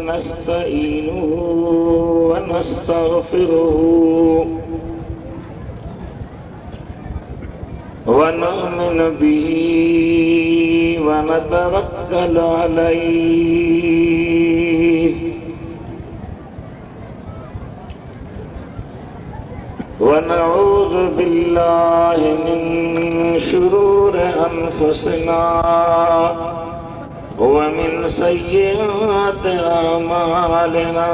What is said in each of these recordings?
नस्तईनुहु व नस्तगफिरुहु व नु'मिनु बिही व नतवक्कलु अलैहि व नऊज़ु बिल्लाहि मिन शुरूरि अनफुसिना व मिन सय्यिआति अमालिना।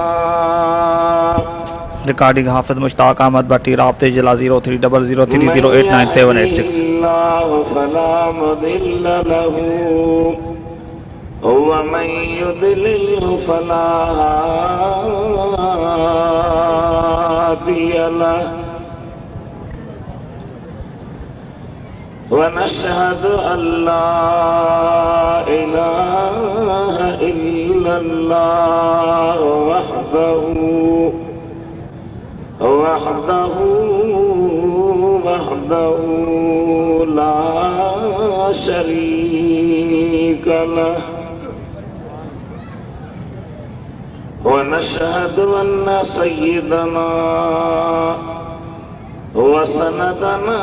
रिकॉर्डिंग हाफिज मुश्ताक अहमद भट्टी, राब्ते जिला 030030897886। फला मुदिल्ल लहू व मन युद्लिल्हु फला हादिय लहु व नशहदु अल्ला इलाहा इल्लल्लाह वहदहु ला शरीक लहु व नशहदु अन्न सय्यदना व सनदना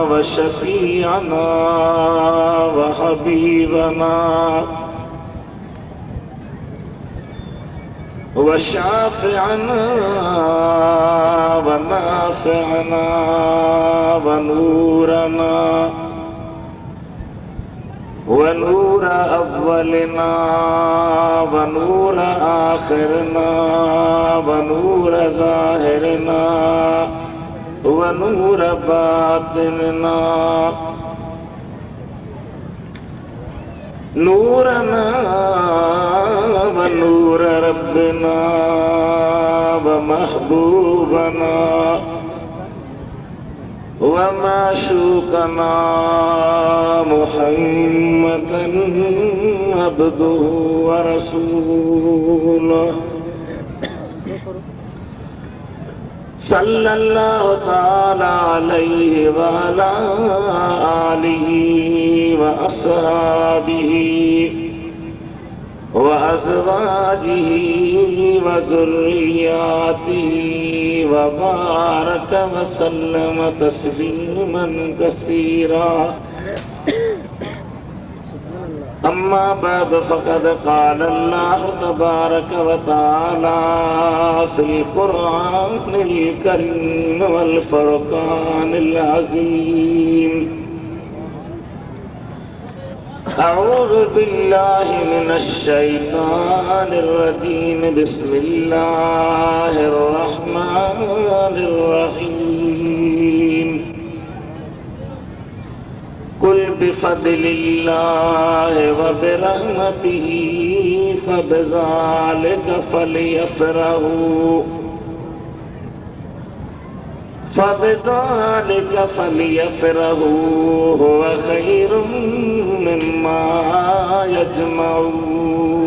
व शफीअना व हबीबना व शाफिअना व नाफिअना व नूरना व नूर अव्वलिना व नूर आखिरना व नूर ज़ाहिरना व नूर बातिनना नूरना व नूर रब्बिना व महबूबना व माशूकना मुहम्मदन अब्दुहु व रसूलुहु सल्लल्लाहु तआला अलैहि व अला आलिहि व अस्हाबिहि व अज़वाजिहि व ज़ुर्रिय्यातिहि व बारक व सल्लम तस्लीमन कसीरा। अम्मा बाद फ़क़द क़ाल अल्लाहु तबारक व तआला फ़िल क़ुरआनिल करीम वल फ़ुरक़ानिल अज़ीम। अऊज़ु बिल्लाहि मिनश शैतानिर रजीम। बिस्मिल्लाहिर रहमानिर रहीम। कुल बिफ़ज़लिल्लाहि व बिरहमतिही फ़बिज़ालिका फ़लियफ़रहू हुव ख़ैरुम मिम्मा यजमऊन।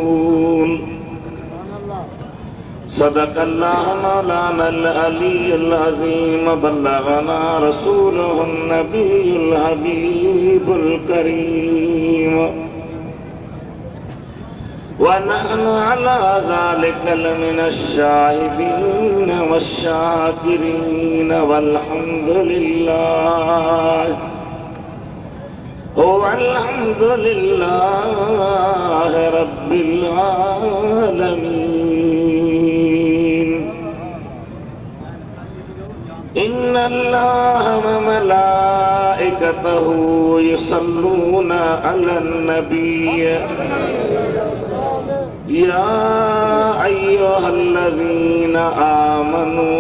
सदक़ल्लाहु मौलानल अलीयुल अज़ीम। बल्लगना रसूलुहुन नबियुल हबीबुल करीम व नहनु अला ज़ालिका लमिनश शाहिदीन वश्शाकिरीन वल्हम्दुलिल्लाहि रब्बिल आलमीन। इन्नल्लाह व मलाइकतहु युसल्लूना अलन नबिय्य या अय्युहल्लज़ीना आमनू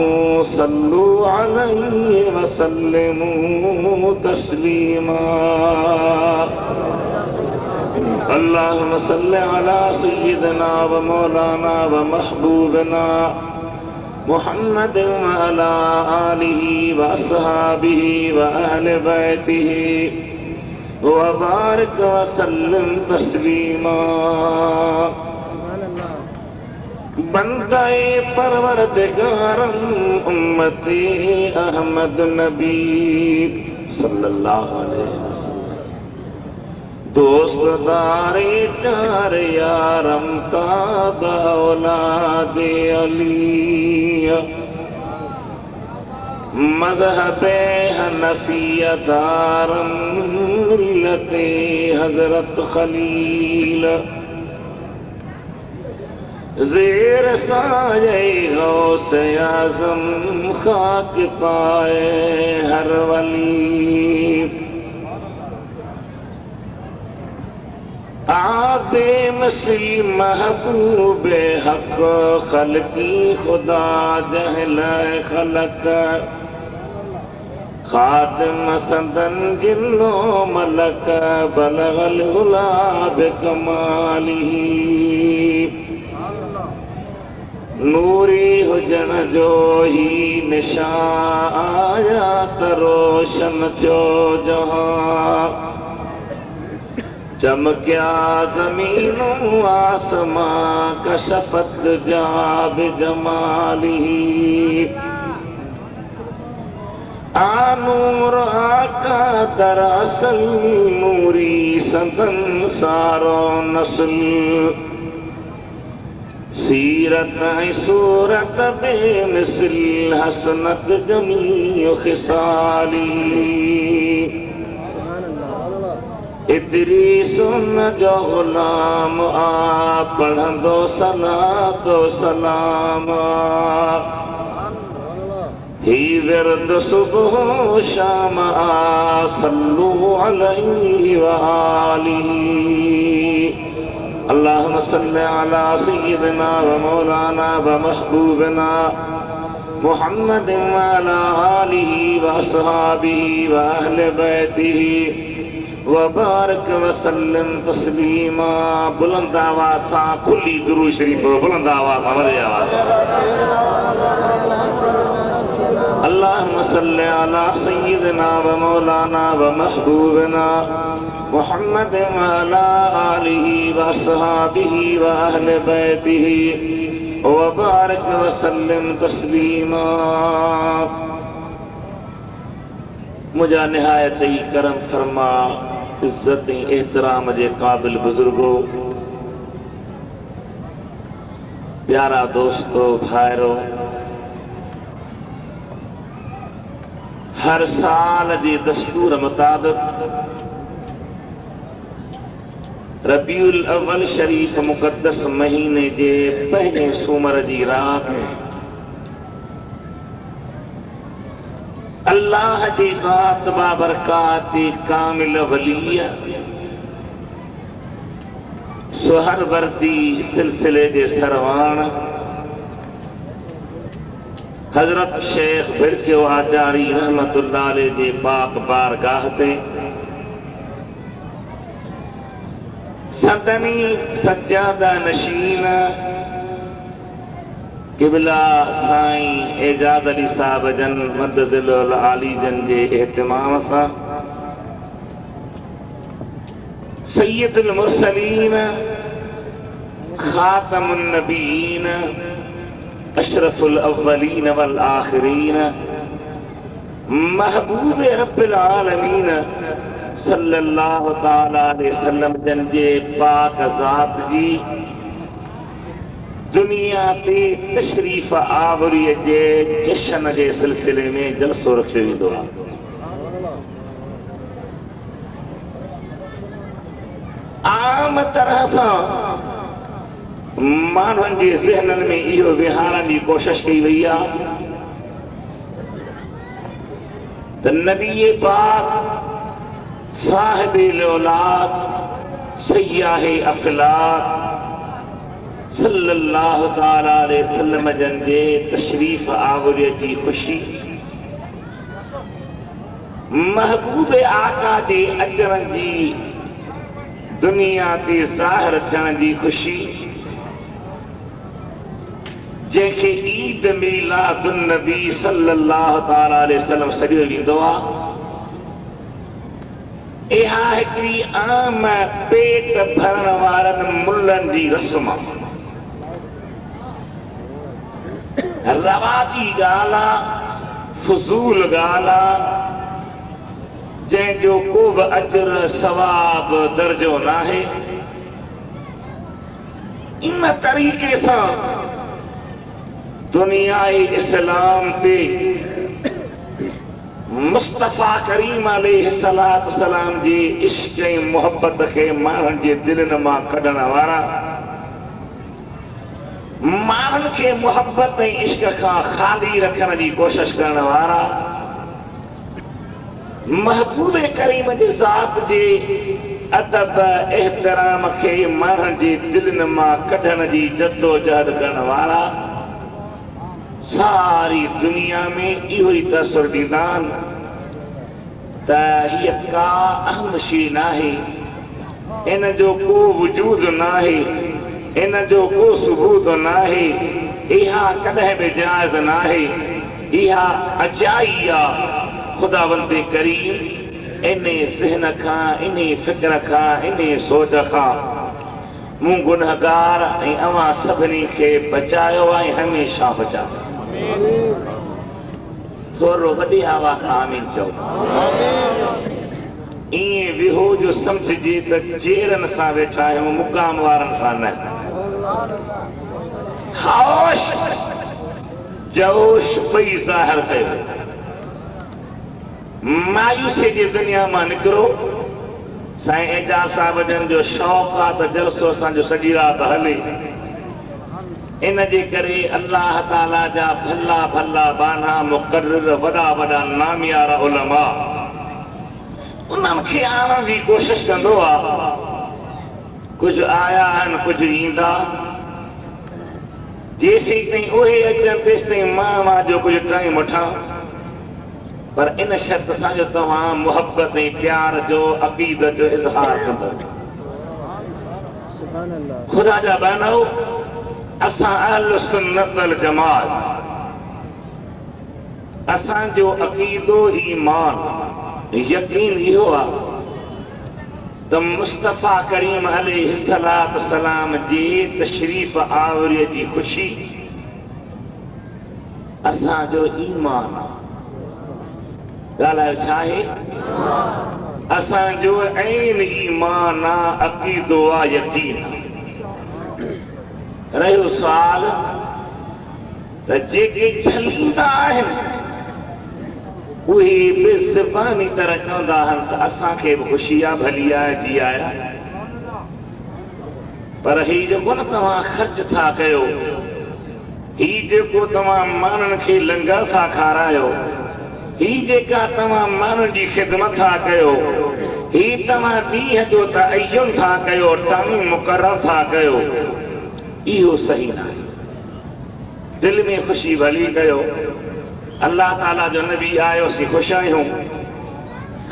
सल्लू अलैहि व सल्लिमू तस्लीमा। अल्लाहुम्मा सल्लि अला सय्यिदिना व मौलाना व महबूबना मुहम्मद व अला आलिहि व अस्हाबिहि व अहले बैतिहि व बारिक व सल्लिम तस्लीमा। बंदाए परवरदिगारम उम्मती अहमद नबी सल्लल्लाहु अलैहि वसल्लम दोस्तदारे चार यारम ताब औलाद अली मज़हबे हनफिया दारम मिल्लते हजरत खलील ज़ेर साये गौसे आज़म खाक पाए हर वली आबे मसीह महबूबे हक खलकी खुदा जहला खलक खादिम सदन गिलो मलक बलगल गुलाब कमाली नूरी हुजन जो ही निशान आया तरोशन जो जहां चमक्या जमीनों आसमां कशफत जाब जमाली आनूर आका दरअसल नूरी सदन सारो नस्ल सीरत सूरत बेमिसल हसनत जमी खिसाली इदरीस जो गुलाम आ पढ़ंदो सलातो सलाम ही विरद सुबह शाम आ सल्लु अलैहि व आलिही अल्लाहुम्मा सल्लि अला सय्यिदिना व मौलाना व महबूबना मुहम्मद व अला आलिही व अस्हाबिही व अहले बैतिही वबारक वसल्लम तस्लीमा। बुलंद आवाज़ सां खुली दुरूद शरीफ बुलंद आवाज़ सां वॾे आवाज़ अल्लाहुम्मा सल्लि अला सय्यिदिना व मौलाना व महबूबना मुहम्मद व अला आलिही व अस्हाबिही व अहले बैतिही वबारक वसल्लम तस्लीमा। मुझा निहायत ही करम फरमा इज्जत एहतराम जे काबिल बुजुर्गो प्यारा दोस्तो भाइरो हर साल जे दस्तूर मुताबिक रबीउल अव्वल शरीफ मुक़द्दस महीने जे पहले सूमर जी रात अल्लाह की ज़ात बाबरकात कामिल वलिया सुहरवर्दी सिलसिले के सरवान हजरत शेख भिड़कियो आचारी रहमतुल्लाह अलैह जे पाक बारगाह पे सदनी सज्जादा नशीन किबला साईं एजाद अली साहब जन मदजिल आली जन जे एहतमाम सां सय्यदुल मुरसलीन खातमुन नबीन अशरफुल अव्वलीन वल आखिरीन महबूब रब्बिल आलमीन सल्लल्लाहु तआला अलैहि वसल्लम जन जे पाक ज़ात जी दुनिया ते तशरीफ आवरी जे जश्न जे सिलसिले में जलसो रखियो वेंदो आहे। आम तरह सां माण्हुनि जे ज़हननि में इहो विहारण जी कोशिश कई वई आहे त नबी पाक साहिबे औलाद सय्याहे अखलाक सल्लल्लाहु तआला अलैहि वसल्लम जन जे तशरीफ आवरीअ जी ख़ुशी महबूब आका जे अचण जी दुनिया ते ज़ाहिर थियण जी ख़ुशी जंहिंखे ईद मिलादुन नबी सल्लल्लाहु तआला अलैहि वसल्लम सॾियो वेंदो आहे इहा हिकिड़ी आम पेट भरण वारनि मुल्लनि जी रस्म आहे रवाजी ॻाल्हि आहे फज़ूल ॻाल्हि आहे जंहिंजो को बि अजर सवाब दर्जो नाहे। इन तरीक़े सां दुनियाई इस्लाम ते मुस्तफ़ा करीम अलैहिस्सलातु वस्सलाम जी इश्क़ ऐं मुहबत खे माण्हुनि जे दिलनि मां कढण वारा, माण्हुनि खे मुहबत ऐं इश्क़ खां ख़ाली रखण जी कोशिश करण वारा, महबूब करीम जी ज़ात जे अदब एहतराम खे माण्हुनि जे दिलनि मां कढण जी जद्दोजहद करण वारा सारी दुनिया में इहो ई तसुर ॾींदा आहिनि त हीअ का अहम शइ नाहे, इन जो को वजूद नाहे, इन जो को सबूत नाहे, इहा कॾहिं बि जाइज़ नाहे, इहा अजाई आहे। खुदावंद करीम इन ज़हन खां, इन फ़िक्र खां, इन सोच खां मूं गुनहगार ऐं अवां सभिनी खे बचायो ऐं हमेशह बचायो। थोरो वॾी आवाज़ सां आमीन चओ। ईअं विहो जो सम्झिजे त जेरनि सां वेठा आहियूं, मुक़ाम वारनि सां न। ख़ामोश जोश पई ज़ाहिर कयो, मायूसी जी दुनिया मां निकिरो। साईं एजाज़ साहिब जन जो शौक़ु आहे त जलसो असांजो सॼी राति हले। इन जे करे अल्लाह ताला जा भला भला बाना मुक़र्रर वॾा वॾा नामियारा उलमा उन्हनि खे आणण जी कोशिश कंदो आहे। कुझु आया आहिनि, कुझु ईंदा। जेसीं ताईं उहे अचनि तेसि ताईं मां जो कुझु टाइम वठां, पर इन शर्त सां जो तव्हां मुहबत ऐं प्यार जो अक़ीदत जो इज़हार कंदो। ख़ुदा जा बहनो, असां अहल सुन्नत वल जमात, असांजो अक़ीदो ईमान यकीन इहो आहे त मुस्तफ़ा करीम अलैहिस्सलातु वस्सलाम जी तशरीफ़ आवरीअ जी ख़ुशी असांजो ईमान आहे। ॻाल्हायो छा आहे? असांजो ऐन ईमान आहे, अक़ीदो आहे, यकीन आहे। रहियो सुवाल त जेके छलींदा आहिनि उहे बेज़बानी तरह चवंदा आहिनि त असांखे बि ख़ुशी आहे, भली आहे, जी आया। पर हीउ जेको न तव्हां ख़र्च था कयो, हीउ जेको तव्हां माण्हुनि खे लंगर था खारायो, हीउ जेका तव्हां माण्हुनि जी ख़िदमत था कयो, हीउ तव्हां ॾींहं जो तअय्युन था कयो, टाइम मुक़ररु था कयो, इहो सही न आहे। दिलि में ख़ुशी भली कयो। अल्लाह ताला जो नबी आयो, सी ख़ुशि आहियूं।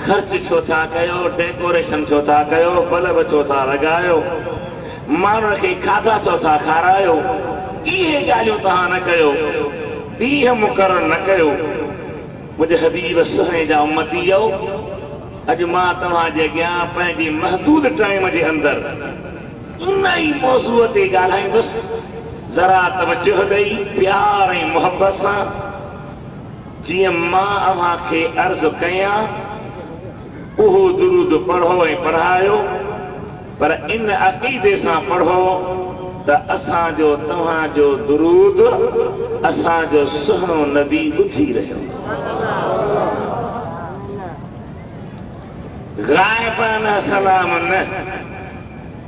ख़र्च छो था कयो, डेकोरेशन छो था कयो, बल्ब छो था लॻायो, माण्हुनि खे खाधा छो था खारायो, इहे ॻाल्हियूं तव्हां न कयो, ॾींहं मुक़ररु न कयो। मुंहिंजे हबीब सुहिणे जा उम्मतीयो, अॼु मां तव्हांजे अॻियां पंहिंजी महदूद टाइम जे अंदरि इन ई मौज़ूअ ते ॻाल्हाईंदुसि। ज़रा तवजो ॾेई प्यार ऐं मुहबत सां, जीअं मां अव्हां खे अर्ज़ु कयां उहो दुरूद पढ़ो ऐं पढ़ायो, पर इन अक़ीदे सां पढ़ो त असांजो तव्हांजो दुरूद असांजो सुहिणो नबी ॿुधी रहियो। ग़ाइबाना सलाम न,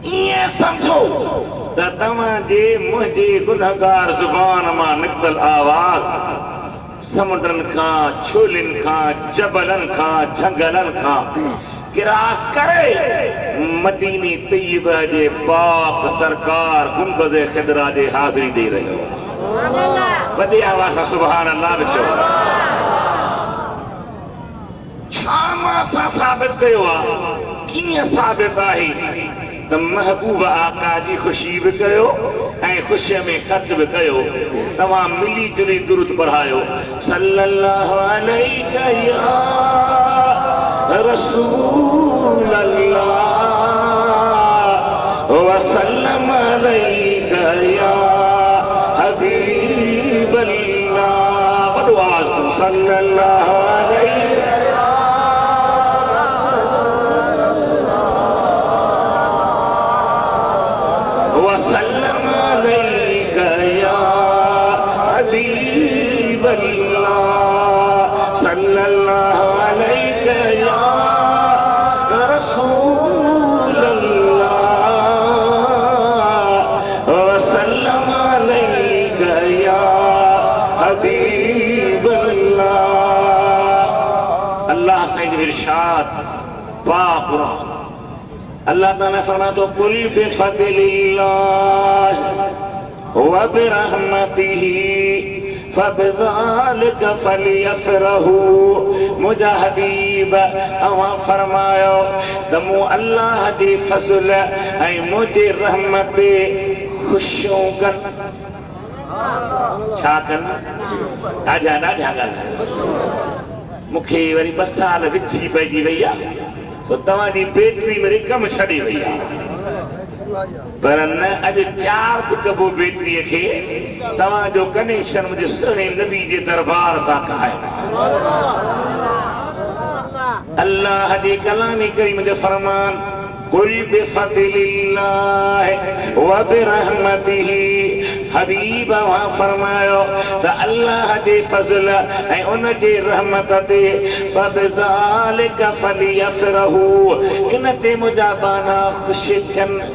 ईअं सम्झो त तव्हांजे मुंहिंजे गुनहगार ज़ुबान मां निकतल आवाज़ समुंडनि खां, छोलियुनि खां, जबलनि खां, झंगलनि खां गिरास करे मदीने तैयब जे पाक सरकार गुंबद ख़िदरा जे हाज़िरी ॾेई रहियो। वॾी आवाज़ सां सुभान अल्लाह चओ। छा मां सां साबित कयो आहे? कीअं साबित आहे त महबूब आका जी ख़ुशी बि कयो ऐं ख़ुशीअ में ख़र्च बि कयो। तव्हां मिली जुली दुरूद पढ़ायो, सल्लल्लाहु अलैका या रसूल अल्लाह व सल्लम अलैका या हबीब अल्लाह। वॾो आवाज़, सल्लल्लाहु अलैका हबीबल्लाह सल्लल्लाहु अलैहि या रसूलल्लाह वसल्लम अलैका या हबीबल्लाह। अल्लाह से इरशाद पाक अल्लाह ताला फरमाता तो कुल बिफज़लिल्लाह व बिरहमतिही फबिज़ालिका फलियफ़रहू। मुझा हबीब अवां फरमायो त मूं अल्लाह जी फज़ल ऐं मुझे रहमत ख़ुशियूं कनि। छा कनि? ॾाढा ॾाढा ॻाल्हि मूंखे वरी 2 साल विछी पइजी वई आहे तो तव्हांजी बैटरी वरी कम छॾे वई आहे पर न अॼु 4 कबो बैटरीअ खे तव्हांजो कनेक्शन मुंहिंजे सुहिणे नबी जे दरबार सां क़ाइम। अल्लाह जी कलामी करीम जो फरमान कुल बिफज़लिल्लाह व बिरहमतिही। हबीब वहां फरमायो त अल्लाह जे फज़ल ऐं उन जे रहमत ते फबिज़ालिका फलियफ़रहू। इन ते मुंहिंजा बाना ख़ुशि थियनि।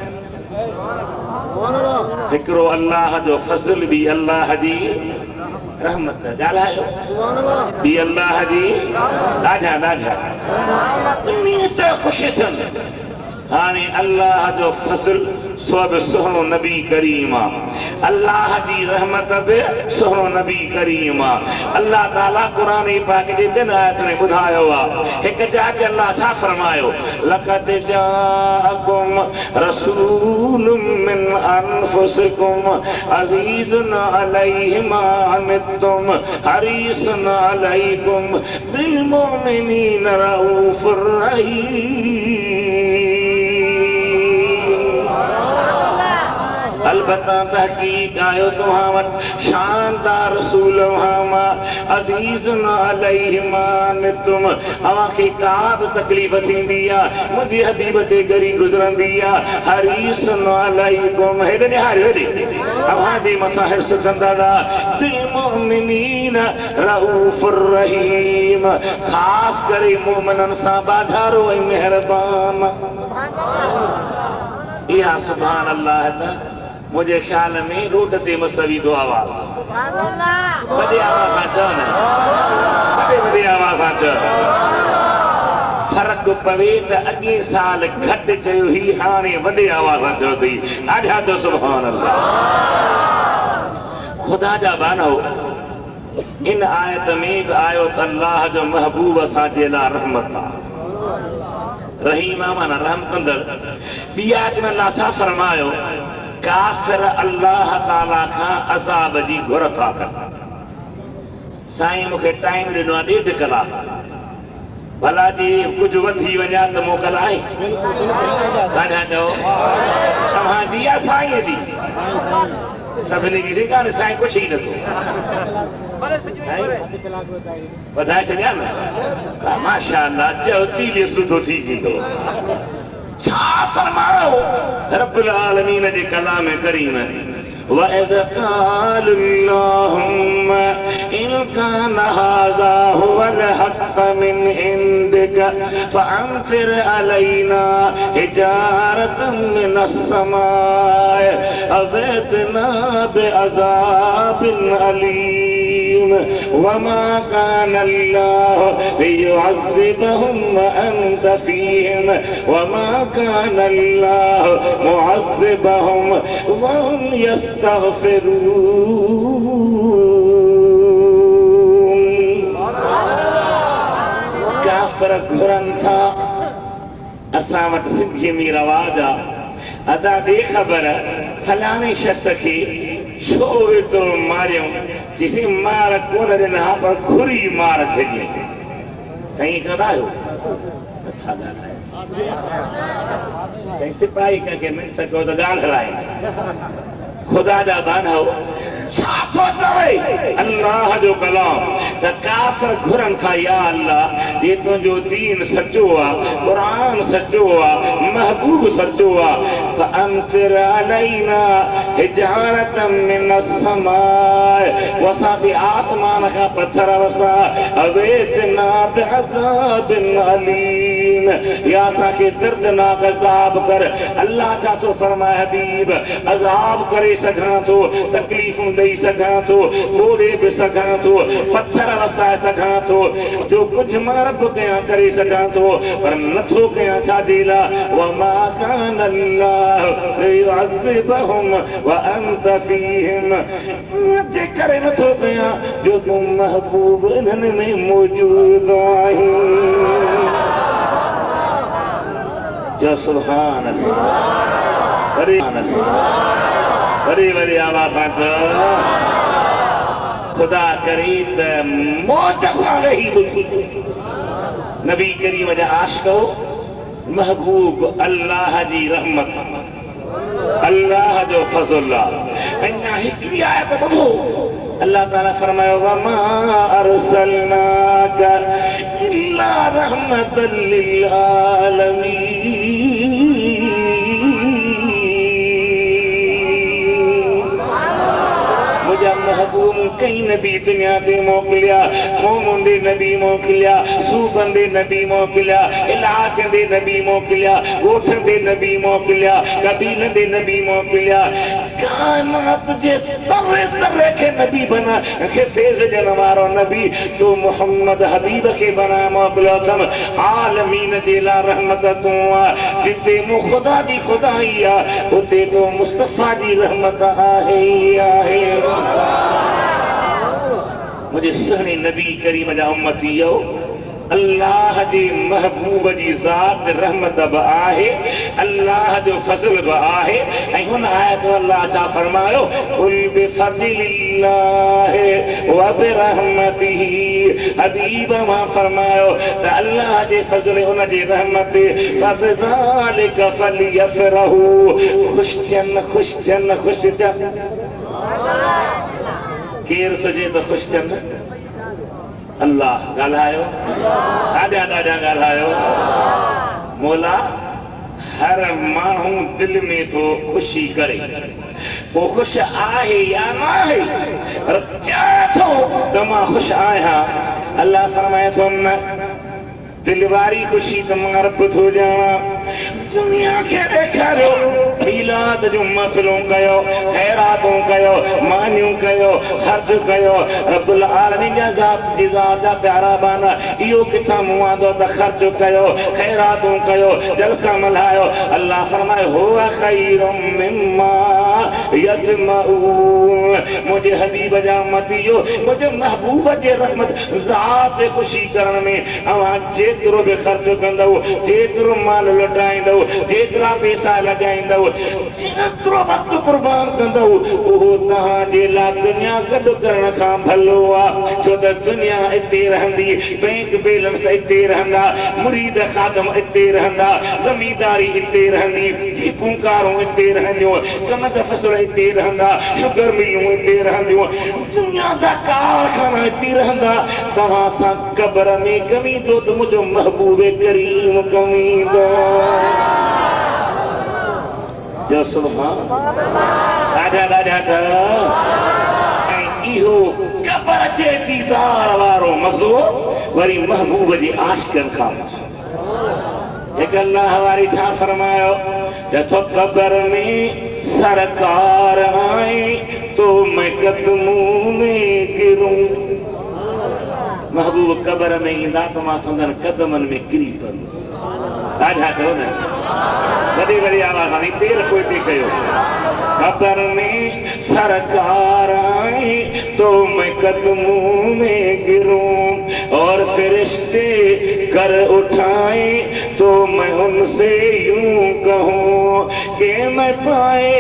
हिकिड़ो अल्लाह जो फज़ल बि अल्लाह जी रहमत ॻाल्हायो बि अल्लाह जी ॾाढा ॾाढा इन ते ख़ुशि थियनि। हाणे अल्लाह जो फज़ल सब सुहिणो नबी करीम आहे। अल्लाह जी रहमत बि सुहिणो नबी करीम आहे। अल्लाह ताला क़ुरान पाक जे 2 आयत में ॿुधायो आहे। हिक जाके अल्लाह छा फरमायो लक़द जाअकुम रसूलुम मिन अनफुसिकुम अज़ीज़ुन अलैहि मा अनित्तुम हरीसुन अलैकुम बिल मुमिनीन रऊफ़ुर रहीम। अलबत्ता तहकीक आयो तव्हां वटि शानदार रसूल अज़ीज़ुन अलैहि मा अनित्तुम। अव्हांखे का बि तकलीफ़ थींदी आहे मुंहिंजे हबीब ते गरी गुज़रंदी आहे। हरीसुन अलैकुम हेॾे निहारियो हेॾे अव्हां जे मथां हिर्स कंदा बिल मुमिनीन रऊफ़ुर रहीम। ख़ासि करे मोमिननि सां बाधारो ऐं महिरबान। इहा सुभान अल्लाह मुझे ख्याल में रोड ते मसवी तो आवाज वॾे आवाज़ सां चओ न वॾे आवाज़ सां चओ। फर्क पवे त अॻे साल घटि चयो ही हाणे वॾे आवाज़ सां चओ अथई। ॾाढा तो सुभान अल्लाह। ख़ुदा जा बानो इन आयत में बि आयो त अल्लाह जो महबूब असांजे लाइ रहमत आहे। रहीम माना रहम कंदड़। ॿी आयत में अल्लाह छा फरमायो काफ़िर अल्लाह ताला खां अज़ाब जी घुर था कनि। साईं मूंखे टाइम ॾिनो आहे 1.5 कलाक भला जी कुझु वधी वञा त मोकल आहे ॾाढा चओ तव्हांजी आहे साईं जी सभिनी जी कान साईं कुझु ई नथो वधाए छॾिया न माशा अल्लाह चओ तीले सुठो थी वेंदो। छा फरमायो रब्बुल आलमीन जे कलाम करीम وَإِذْ قَالُوا اللَّهُمَّ إِنْ كَانَ هَذَا هُوَ الْحَقُّ مِنْ عِنْدِكَ فَأَمْطِرْ عَلَيْنَا حِجَارَةً مِنَ السَّمَاءِ أَوْ ائْتِنَا بِعَذَابٍ أَلِيمٍ وَمَا كَانَ اللَّهُ لِيُعَذِّبَهُمْ وَأَنْتَ فِيهِمْ وَمَا كَانَ اللَّهُ مُعَذِّبَهُمْ وَهُمْ काफ़िर घुरनि था। असां वटि सिंधीअ में रवाज आहे अदा दे ख़बर फलाणे शख़्स खे छो एतिरो मारियूं जिसे मार कोन ॾिना पर घुरी मार थिए। साईं चवंदा आहियो नथा ॻाल्हायो साईं सिपाही कंहिंखे मिंट कयो त ॻाल्हि हलाए। खुदा जा बानो छा थो चवे अल्लाह जो कलाम त काफ़िर घुरनि था या अल्लाह ये तुंहिंजो दीन सचो आहे क़ुरान सचो आहे महबूब सचो आहे फअमतिर अलैना हिजारतम मिनस समाए वसा भी आसमान का पत्थर वसा अवेतना बिअज़ाबिन अलीम या साके दर्दनाक अज़ाब कर अल्लाह जा तो फरमाए हबीब अज़ाब करे सघां थो तकलीफ़ूं ॾेई सघां थो ॻोड़े बि सघां थो पत्थर वसाए सघां थो जो कुछ मां रब कयां करे सघां थो पर नथो कयां छाजे लाइ वमा कान अल्लाह लियुअज़्ज़िबहुम व अंत फीहिम जे करे नथो कयां जो तूं महबूब इन्हनि में मौजूद आहीं जो सुभान अल्लाह बड़ी बड़ी आवाज़ खुदा करीब मौज सां रही ॿुधी नबी करीम जा आशिक़ो महबूब अल्लाह जी रहमत अल्लाह जो फज़ल अञा हिकिड़ी आयत ॿुधो अल्लाह ताला फरमायो वमा अरसलनाका इल्ला रहमतल लिल आलमीन मुझा महबूब कई नबी दुनिया ते मोकिलिया मोमन दे नबी मोकिलिया सूबन दे नबी मोकिलिया इलाके दे नबी मोकिलिया ॻोठनि दे नबी मोकिलिया कबीलनि दे नबी मोकिलिया काइनात जे सर्रे सर्रे खे नबी बना खे फेज़ ॾियण वारो नबी तो मोहम्मद हबीब खे बना मोकिलियो अथमि आलमीन जे लाइ रहमत तूं आहे जिते मूं ख़ुदा जी ख़ुदाई आहे उते तो मुस्तफ़ा जी रहमत आहे ई आहे मुझे सुहिणे नबी करीम जा उम्मतीयो अल्लाह जे महबूब जी ज़ात रहमत बि आहे अल्लाह जो फज़ल बि आहे ऐं हुन आयत अल्लाह छा फरमायो कुल बिफ़ज़लिल्लाहि व बिरहमतिही हबीब मां फरमायो त अल्लाह जे फज़ल हुन जी रहमत फबिज़ालिका फलियफ़रहू ख़ुशि थियनि ख़ुशि थियनि ख़ुशि थियनि केर तुझे तो ख़ुशि थियनि अल्लाह ॻाल्हायो ॾाढा ॾाढा ॻाल्हायो मौला हर माण्हू दिल में तो ख़ुशी करे वो ख़ुशि आहे या न आहे पर चाहे थो त मां ख़ुशि आहियां अल्लाह फरमाए थो न दिल वारी ख़ुशी त मां रब थो ॼाणा दुनिया खे ॾेखारियो मीलाद जूं महफ़िलूं कयो ख़ैरातूं कयो मानियूं कयो ख़र्च कयो रब्बुल आलमीन जा ज़ात जी ज़ात जा प्यारा बाना इहो किथां मूं आंदो त ख़र्च कयो ख़ैरातूं कयो जलसा मल्हायो अल्लाह फरमाए हुवा ख़ैरुम मिम्मा यजमऊन मुंहिंजे हबीब जा उम्मतियो मुंहिंजे महबूब जे रहमत ज़ात ते ख़ुशी करण में अवां जेतिरो बि ख़र्च कंदव जेतिरो माल लुटाईंदव जेतिरा पैसा लॻाईंदव जेतिरो वक़्तु क़ुर्बान कंदव उहो तव्हांजे लाइ दुनिया गॾु करण खां भलो आहे छो त दुनिया हिते रहंदी बैंक बैलेंस हिते रहंदा मुरीद ख़ादम हिते रहंदा ज़मींदारी हिते रहंदी जीपूं कारूं हिते रहंदियूं कनक फसल हिते रहंदा शुगर मिलियूं हिते रहंदियूं दुनिया जा कारखाना हिते रहंदा तव्हां सां क़ब्र में कमी तो मुंहिंजो महबूब करीम कमी दो जो सुभान ॾाढा ॾाढा ऐं इहो क़ब्र जे दीदार वारो मज़ो वरी महबूब जी आशिक़नि खां हिकु अल्लाह वारी छा फरमायो त तो क़ब्र में सरकार आए तो मैं कदमों में गिरूं महबूब क़ब्र में ईंदा त मां संदन कदमनि में किरी पवंदुसि ॾाढा करो न वॾी वॾी आवाज़ हाणे पेर पोइते कयो क़ब्र में सरकार आए तो मैं कदमों में गिरूं और फरिश्ते कर उठाए तो मैं उनसे यूं कहूं कि मैं पाए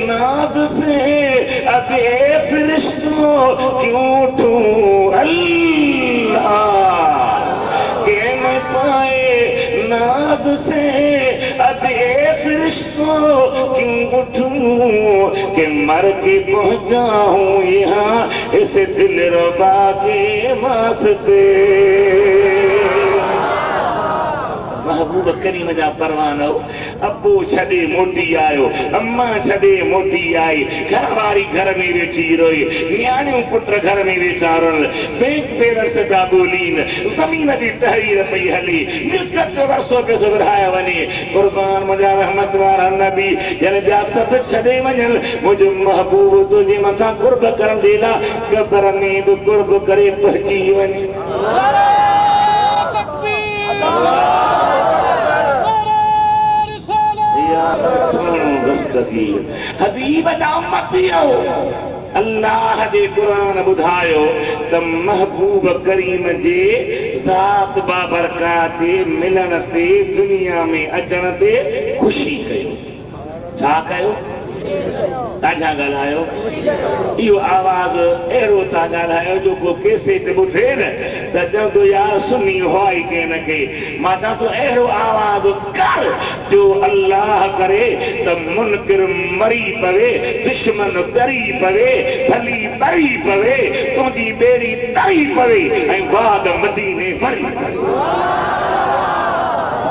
नाज से अब ये फरिश्तों क्यों उठूं अल्लाह कि मैं पाए नाज से अब ये फरिश्तों क्यों उठूं कि मर के पहुंचाऊं यहाँ इस दिल रुबा के वास्ते महबूब करीम जा परवानो अब्बू छॾे मोटी आयो अम्मा छॾे मोटी आई घर वारी घर में वेठी रोई न्याणियूं पुट घर में वेठा रोल बैंक बैलेंस पिया ॻोल्हीन ज़मीन जी तहरीर पई हली मिल्कत जो रसो पियो सुधाए वञे क़ुर्बान मुंहिंजा रहमत वारा नबी जन ॿिया सभु छॾे वञनि मुंहिंजो महबूब तुंहिंजे मथां कुर्ब करण जे लाइ क़बर में बि कुर्ब करे पहुची वञे हबीब जा उम्मतियो अल्लाह जे कुरान ॿुधायो त महबूब करीम जे ज़ात बाबरकात ते मिलण ते दुनिया में अचण ते ख़ुशी कयो छा कयो ताजा ॻाल्हायो इहो आवाज़ अहिड़ो था ॻाल्हायो जो को कैसेट ॿुधे न त चवंदो यार सुनी हुआई कंहिंखे मां चवां थो अहिड़ो आवाज़ कर जो अल्लाह करे त मुनकिर मरी पवे दुश्मन डरी पवे भली तरी पवे तुंहिंजी ॿेड़ी तरी पवे ऐं बाद मदीने भरी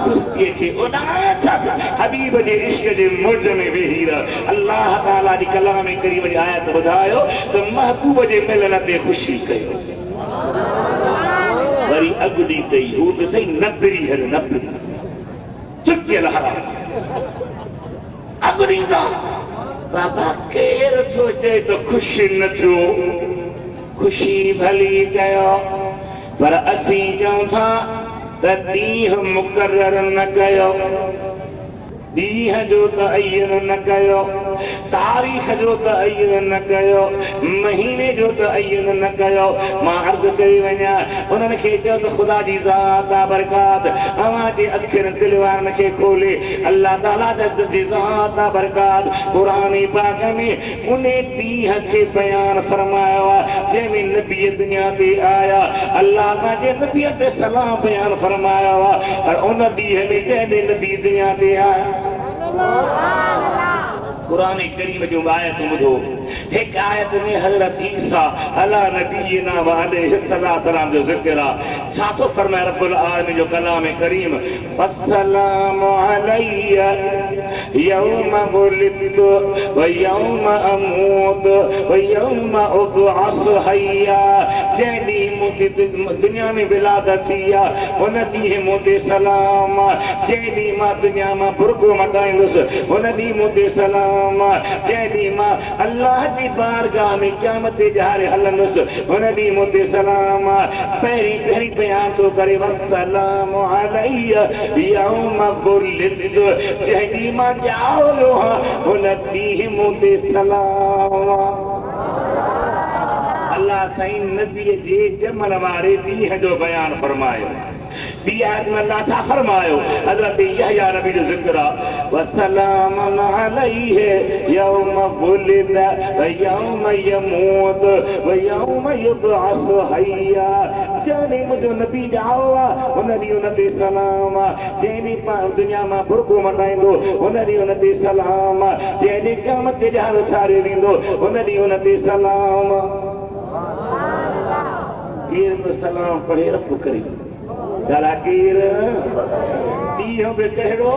सुस्तीअ खे उॾाए छॾ हबीब जे इश्क जे मुर्ज में वेही रह अल्लाह ताला जी कलाम करीम जी आयत ॿुधायो त महबूब जे मिलण ते ख़ुशी कयो वरी अॻु ॾींहुं कई हू बि सही नबरी हल नबरी चुकियल हरा अॻु ॾींदा बाबा केरु थो चए त ख़ुशि न थियो ख़ुशी भली कयो पर असीं चऊं था त ॾींहुं मुक़रर न कयो ॾींहं जो त अयन न कयो तारीख़ जो त अयन न कयो महीने जो त अयन न कयो मां अर्ज़ कई वञा उन्हनि खे चयो त ख़ुदा जी ज़ात बरकात अव्हां जे अखियुनि दिलवारनि खे खोले अल्लाह ताला जी ज़ात बरकात क़ुरान पाक में उन ॾींहं खे बयान फरमायो आहे जंहिंमें नबी दुनिया ते आया अल्लाह पंहिंजे नबीअ ते सलाम बयान फरमायो आहे पर उन ॾींहं में जंहिंमें नबी दुनिया ते आया कुरान करीम जो आयत ॿुधो हिकु आयत में हज़रत ईसा अला नबीना व अलैहि सलाम जो ज़िक्र आहे छा थो फरमाए रब्बुल आलमीन जो कलाम करीम अस्सलामु अलैया यौम वुलिदतु व यौम अमूत व यौम उबअस हय्या जंहिं ॾींहुं मूंखे दुनिया में विलादत थी आहे उन ॾींहुं मूं ते सलाम जंहिं ॾींहुं मां दुनिया मां बुरको मटाईंदुसि उन ॾींहुं मूं ते सलाम जंहिं ॾींहुं मां अल्लाह जी बारगाह में क़यामत जे ॾियारे हलंदुसि उन ॾींहुं मूं ते सलाम पहिरीं बयान थो करे वस्सलामु अलैया यौम वुलिदतु जंहिं ॾींहुं मां ॼावलो आहियां उन ॾींहुं मूं ते सलाम अल्लाह साईं नबीअ जे ॼमण वारे ॾींहं जो बयान फरमायो ॿी आयत में अल्लाह छा फरमायो हज़रत यहया नबी जो ज़िक्र आहे वसलामुन अलैहि यौम वुलिद व यौम यमूत व यौम युबअस हय्या जंहिं मुंहिंजो नबी ॼाओ आहे उन ॾींहुं उन ते सलाम जंहिं ॾींहुं दुनिया मां बुरको मटाईंदो उन ॾींहुं उन ते सलाम जंहिं ॾींहुं क़यामत जे ॾियारो उथारियो वेंदो उन ॾींहुं उन ते सलाम केर बि सलाम पढ़े रब करी दलाकीर ॾींहुं बि कहिड़ो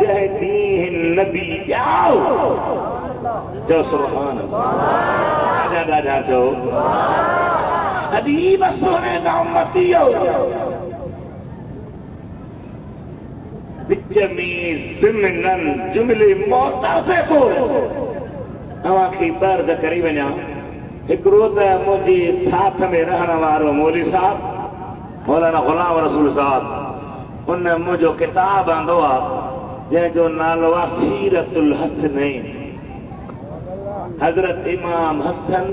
जंहिं ॾींहुं नबी ॼाओ चओ सुभान अल्लाह ॾाढा चओ हबीब सोने जा उम्मतियो विच में ज़िमनन जुमिले मोहताज़े को अव्हां खे अर्ज़ करे वञा हिकिड़ो त मुंहिंजे साथ में रहण वारो मौलवी साहब मौलाना गुलाम रसूल साहब उन मुंहिंजो किताब आंदो आहे जंहिंजो नालो आहे सीरतुल हसनैन हज़रत इमाम हसन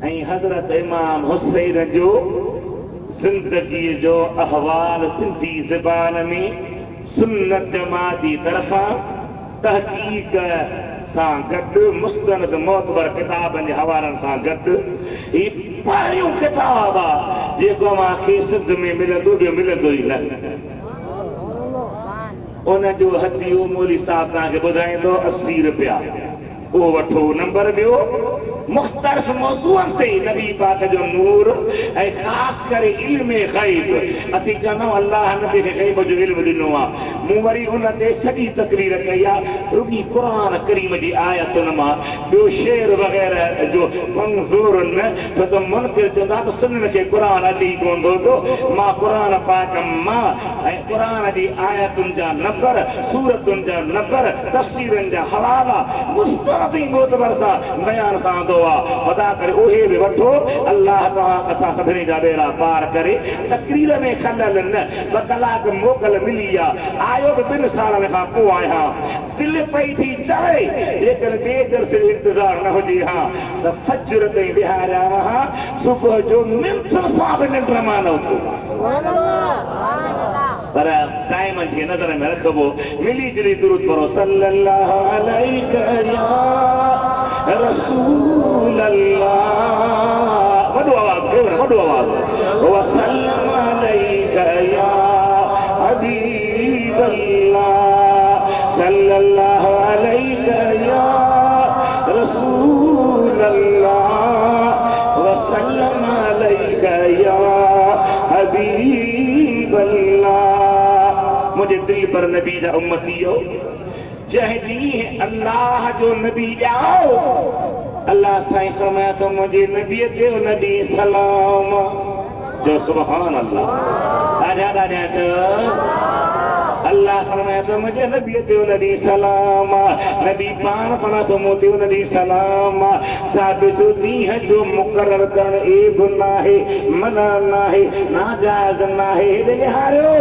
ऐं हज़रत इमाम हुसैन जो ज़िंदगीअ जो अहवाल सिंधी ज़बान में सुन्नत जमात जी तरफ़ां तहक़ीक़ सां गॾु मुस्तनद मोतबर किताबनि जे हवालनि सां गॾु ही पहिरियों किताब आहे जेको मूंखे सिंध में मिलंदो ॿियो मिलंदो ई न उन जो हथियो मौलवी साहब तव्हांखे ॿुधाईंदो 80 रुपया उहो वठो नंबर ॿियो मुख्तलिफ मौज़ूअनि से नबी पाक जो नूर ऐं ख़ासि करे इल्म ग़ैब असीं चवंदा अल्लाह नबी खे ग़ैब जो इल्म ॾिनो आहे। मूं वरी हुन ते सॼी तक़रीर कई आहे रुॻी क़ुर करीम जी आयतुनि मां ॿियो शेर वग़ैरह जो मंज़ूर न छो त मुनकिर चवंदा त सुन्नत खे क़ुर अची कोन थो मां क़ुर पाक मां ऐं क़ुर जी आयतुनि जा नंबर सूरतुनि जा नंबर तफ़सीरनि जा हवाला मुस्तक़ी मोतबर सां बयान कंदो आहे। वधा करे उहे बि वठो अल्लाह तव्हां असां सभिनी जा बेड़ा पार करे। तक़रीर में खलल न 2 कलाक मोकल मिली आहे आयो बि 2 सालनि खां पोइ आहियां दिलि पई थी चवे लेकिन ॿिए दर्से जो इंतज़ार न हुजे हा त फज्र ताईं विहारिया हा सुबुह जो मिंट सां बि निंड मां न उथो पर टाइम खे नज़र में रखबो मिली जुली दुरूद पढ़ो सल्लल्लाहु अलैहि या रसूल अल्लाह वॾो आवाज़ कयो वॾो आवाज़ वसल्लम अलैका या हबीब अल्लाह सल्लल्लाहु अलैका या रसूल अल्लाह वसल्लम अलैका या हबीब अल्लाह। मुझे दिल पर नबी जा उम्मती हो जंहिं अल्लाह जो नबी ॼाओ अल्लाह साईं फरमाया तो मुझे नबी ते नबी सलाम जो सुभान अल्लाह आजा आजा तो अल्लाह फरमाया तो मुझे नबी ते नबी सलाम नबी पान फना तो मोते नबी सलाम साबित दीह जो मुकर्रर करण ए गुनाह है मना ना है नाजायज ना है दे हारो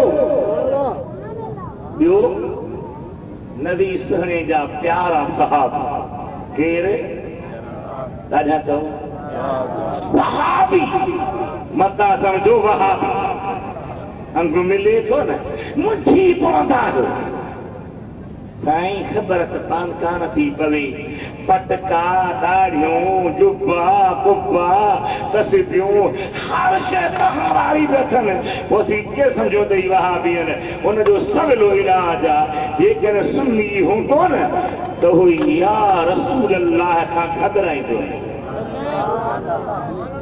ॿियो नबी सहणे जा प्यारा सहाबा केरु ॾाढा चओ सहाबी मता सम्झो वहाबी अंग मिले थो न मुंझी पवंदा साईं ख़बर त पान कान थी पवे पटका दाढ़ियूं जुब्बा कुब्बा तस्बियूं हर शइ तहारी अथनि पोइ कीअं सम्झो अथई वहाबियन उनजो सवलो इलाज आहे जेकॾहिं सुन्नी हूंदो न त हू या रसूल अल्लाह खां घबराईंदो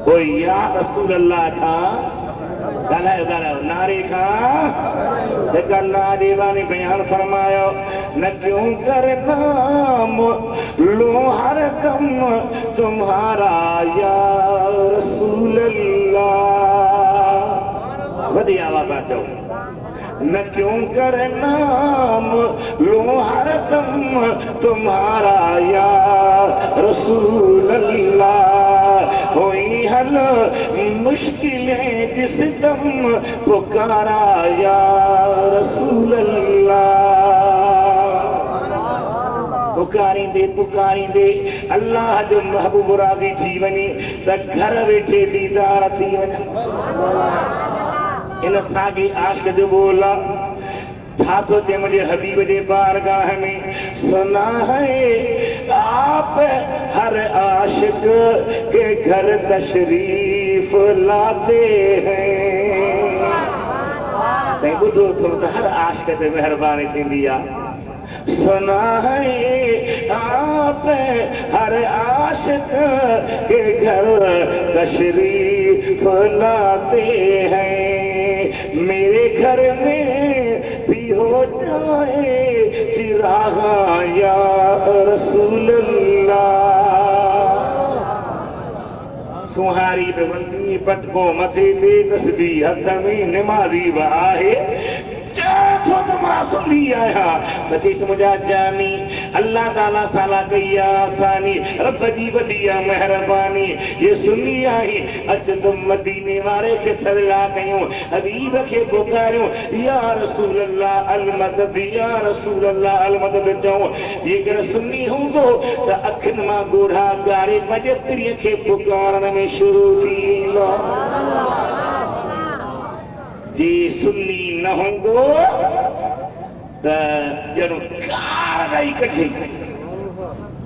कोई या रसूल अल्लाह खां ॻाल्हायो ॻाल्हायो नारे खां हिकु अल्लाह देवानी बयान फरमायो न क्यों करना लो हर कम तुम्हारा या रसूल अल्लाह वधी आवाज़ चओ न क्यों करना लो हर कम तुम्हारा या रसूल अल्लाह होई हल मुश्किलें जिस दम पुकारा या रसूल अल्लाह पुकारींदे अल्लाह जो महबूब राज़ी थी वञे त घर वेठे दीदार थी वञे इन साॻी आशिक़ जो बोला था तो ते मुझे हबीब जे बारगाह में सुना है आप हर आशिक के घर तशरीफ लाते हैं ते ॿुधो त हर आशिक ते महिरबानी थींदी आहे सुना है आप हर आशिक के घर तशरीफ लाते हैं मेरे घर में भी हो जाए चिराग या रसूल अल्लाह सुहारी पे वंदी पटको मथे ते तस्बी हथ में निमाज़ी बि आहे सुनी आया बतीस मुझा जानी अल्लाह ताला साला कई आसानी रब जी वॾी मेहरबानी ये सुनी आई अच तुम मदीने वारे के सदका कयूं हबीब के पुकारियूं या रसूल अल्लाह अल मदद या रसूल अल्लाह अल मदद चऊं ये कर सुनी हूंदो त अखियुनि मां ॻोढ़ा ॻारे पंजतीअ खे पुकारण में शुरू थी वेंदो जी सुन्नी न होंगो त ॼणो कार ॾेई कढे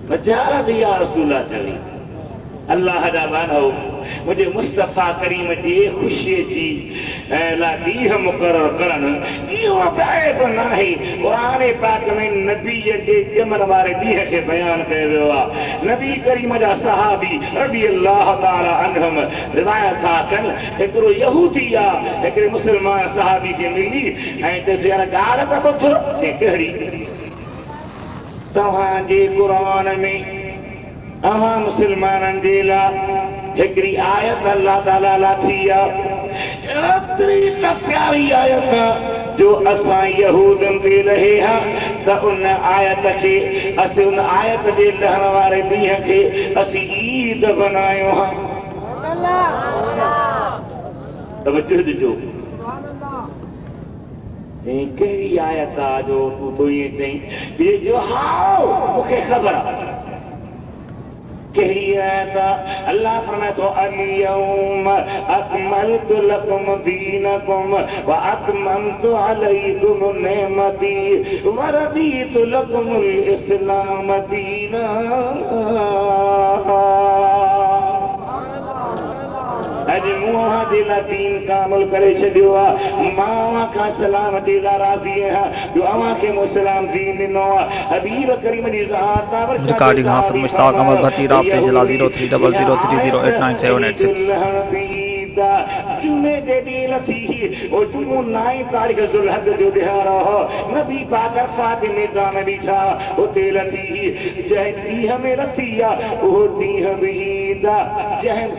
बजारा या रसूला चली अल्लाह जा बानो मुझे मुस्तफ़ा करीम जी खुशी जी ॾींहं मुक़ररु करणु इहो ग़ाइब नाहे। क़ुरान पाक में नबी जे ॼमण वारे ॾींहं खे बयानु कयो वियो आहे। नबी करीम जा सहाबी रज़ी अल्लाह ताला अन्हुम रिवायत था कनि हिकिड़ो यहूदी आहे हिकिड़े मुस्लमान सहाबी खे मिली ऐं चयोसि यार ॻाल्हि त ॿुधो कहिड़ी तव्हांजे क़ुरान में अवां मुसलमाननि जे लाइ हिकिड़ी आयत अल्लाह ताला लाथी आहे एतिरी त प्यारी आयत जो असां यहूदनि ते रहे हा त उन आयत खे असीं उन आयत जे लहण वारे ॾींहं खे असीं ईद बनायो हा। तवजो ॾिजो कहिड़ी आयत आहे जो तूं ईअं चई जो हाओ मूंखे ख़बर आहे कहिड़ी आयत आहे। अल्लाह फरमाए थो अल-यौम अकमलतु लकुम दीनकुम व अतममतु अलैकुम निअमती व रदीतु लकुमुल इस्लाम दीना। अॼु मूं जे लाइ दीन कामिल करे छॾियो आहे। मां अव्हां खां सलाम जे लाइ राज़ी आहियां जो अव्हां खे मूं इस्लाम दीन ॾिनो आहे। हबीब करीम जी ज़ात रिकॉर्डिंग हाफ़िज़ मुश्ताक अहमद भट्टी राब्ते जिला 0300308986। जुमे जे ॾींहुं लथी ओ जुमो 9 तारीख़ ज़ुल्हज जो ॾियारो हो नबी पाक अरफ़ात जे मैदान में बीठा उते लथी जंहिं ॾींहं में लथी आहे उहो ॾींहुं बि ईद आहे जंहिं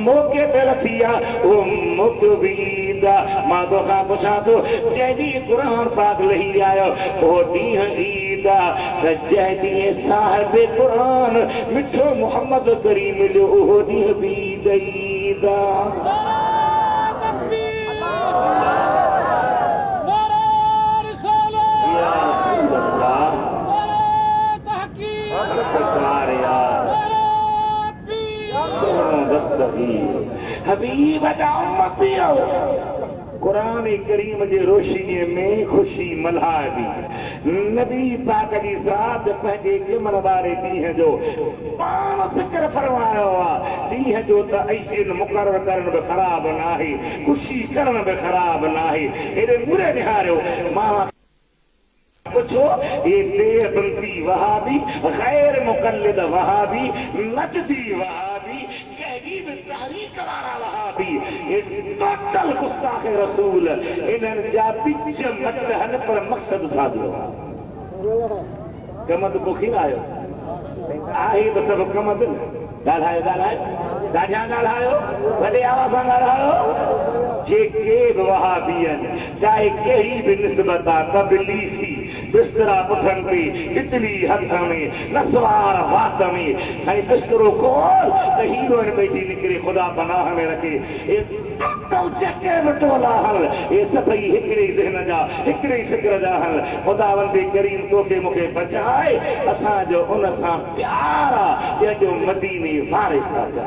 मौक़े ते लथी आहे उहो मौक़ो बि ईद आहे। मां तोखां पुछां थो जंहिं ॾींहुं क़ुरान पाक लही आयो उहो ॾींहुं ईद आहे त जंहिं ॾींहुं साहिब क़ुरान मिठो मुहम्मद करीम मिलियो उहो ॾींहुं बि ईद आहे। हबीब जा उम्मतियो कुरान करीम जे रोशनीअ में खुशी मल्हाइबी नबी पाक जी ज़ात पंहिंजे ॼमण वारे ॾींहं जो पाण ज़िक्र फरमायो आहे। ॾींहं जो त ऐशिन मुक़ररु करणु बि ख़राब नाहे खुशी करणु बि ख़राब नाहे। हेॾे मुरे निहारियो मां पुछो ये देवबंदी वहाबी गैर मुक़ल्लिद वहाबी नजदी वहाबी तहरीब तहरीक वारा वहाबी ये टोटल गुस्ताख रसूल इन्हनि जा पिच मदहन पर मक़सद साधो कमद बुखी आयो आहे त सभु कमद ॻाल्हायो ॾाढा ॻाल्हायो वॾे आवाज़ सां ॻाल्हायो जेके बि वहाबी आहिनि चाहे कहिड़ी बि निस्बत आहे तबलीगी बिस्तरा पुठनि ते तितली हथ में नसवार वात में ऐं बिस्तरो खोल त हीरोइन वेठी निकिरे ख़ुदा पनाह में रखे जेके बि टोला हल हे सभई हिकिड़े ज़हन जा हिकिड़े फिक्र जा हल ख़ुदावंद करीम तोखे मूंखे बचाए असांजो उन सां प्यार आहे जंहिंजो मदीने वारिस आहे।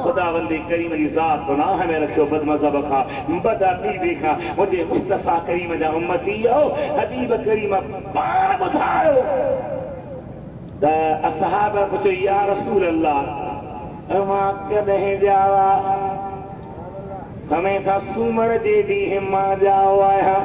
खुदावंदी करीम जी ज़ात गुनाह में रखियो बदमज़हब खां बदअक़ीदे खां मुंहिंजे मुस्तफ़ा करीम जा उम्मती हो हबीब करीम पाण ॿुधायो त असहाब पुछो या रसूल अल्लाह अवां कॾहिं ॼावा हमेशा सूमर जे ॾींहुं मां ॼाओ आहियां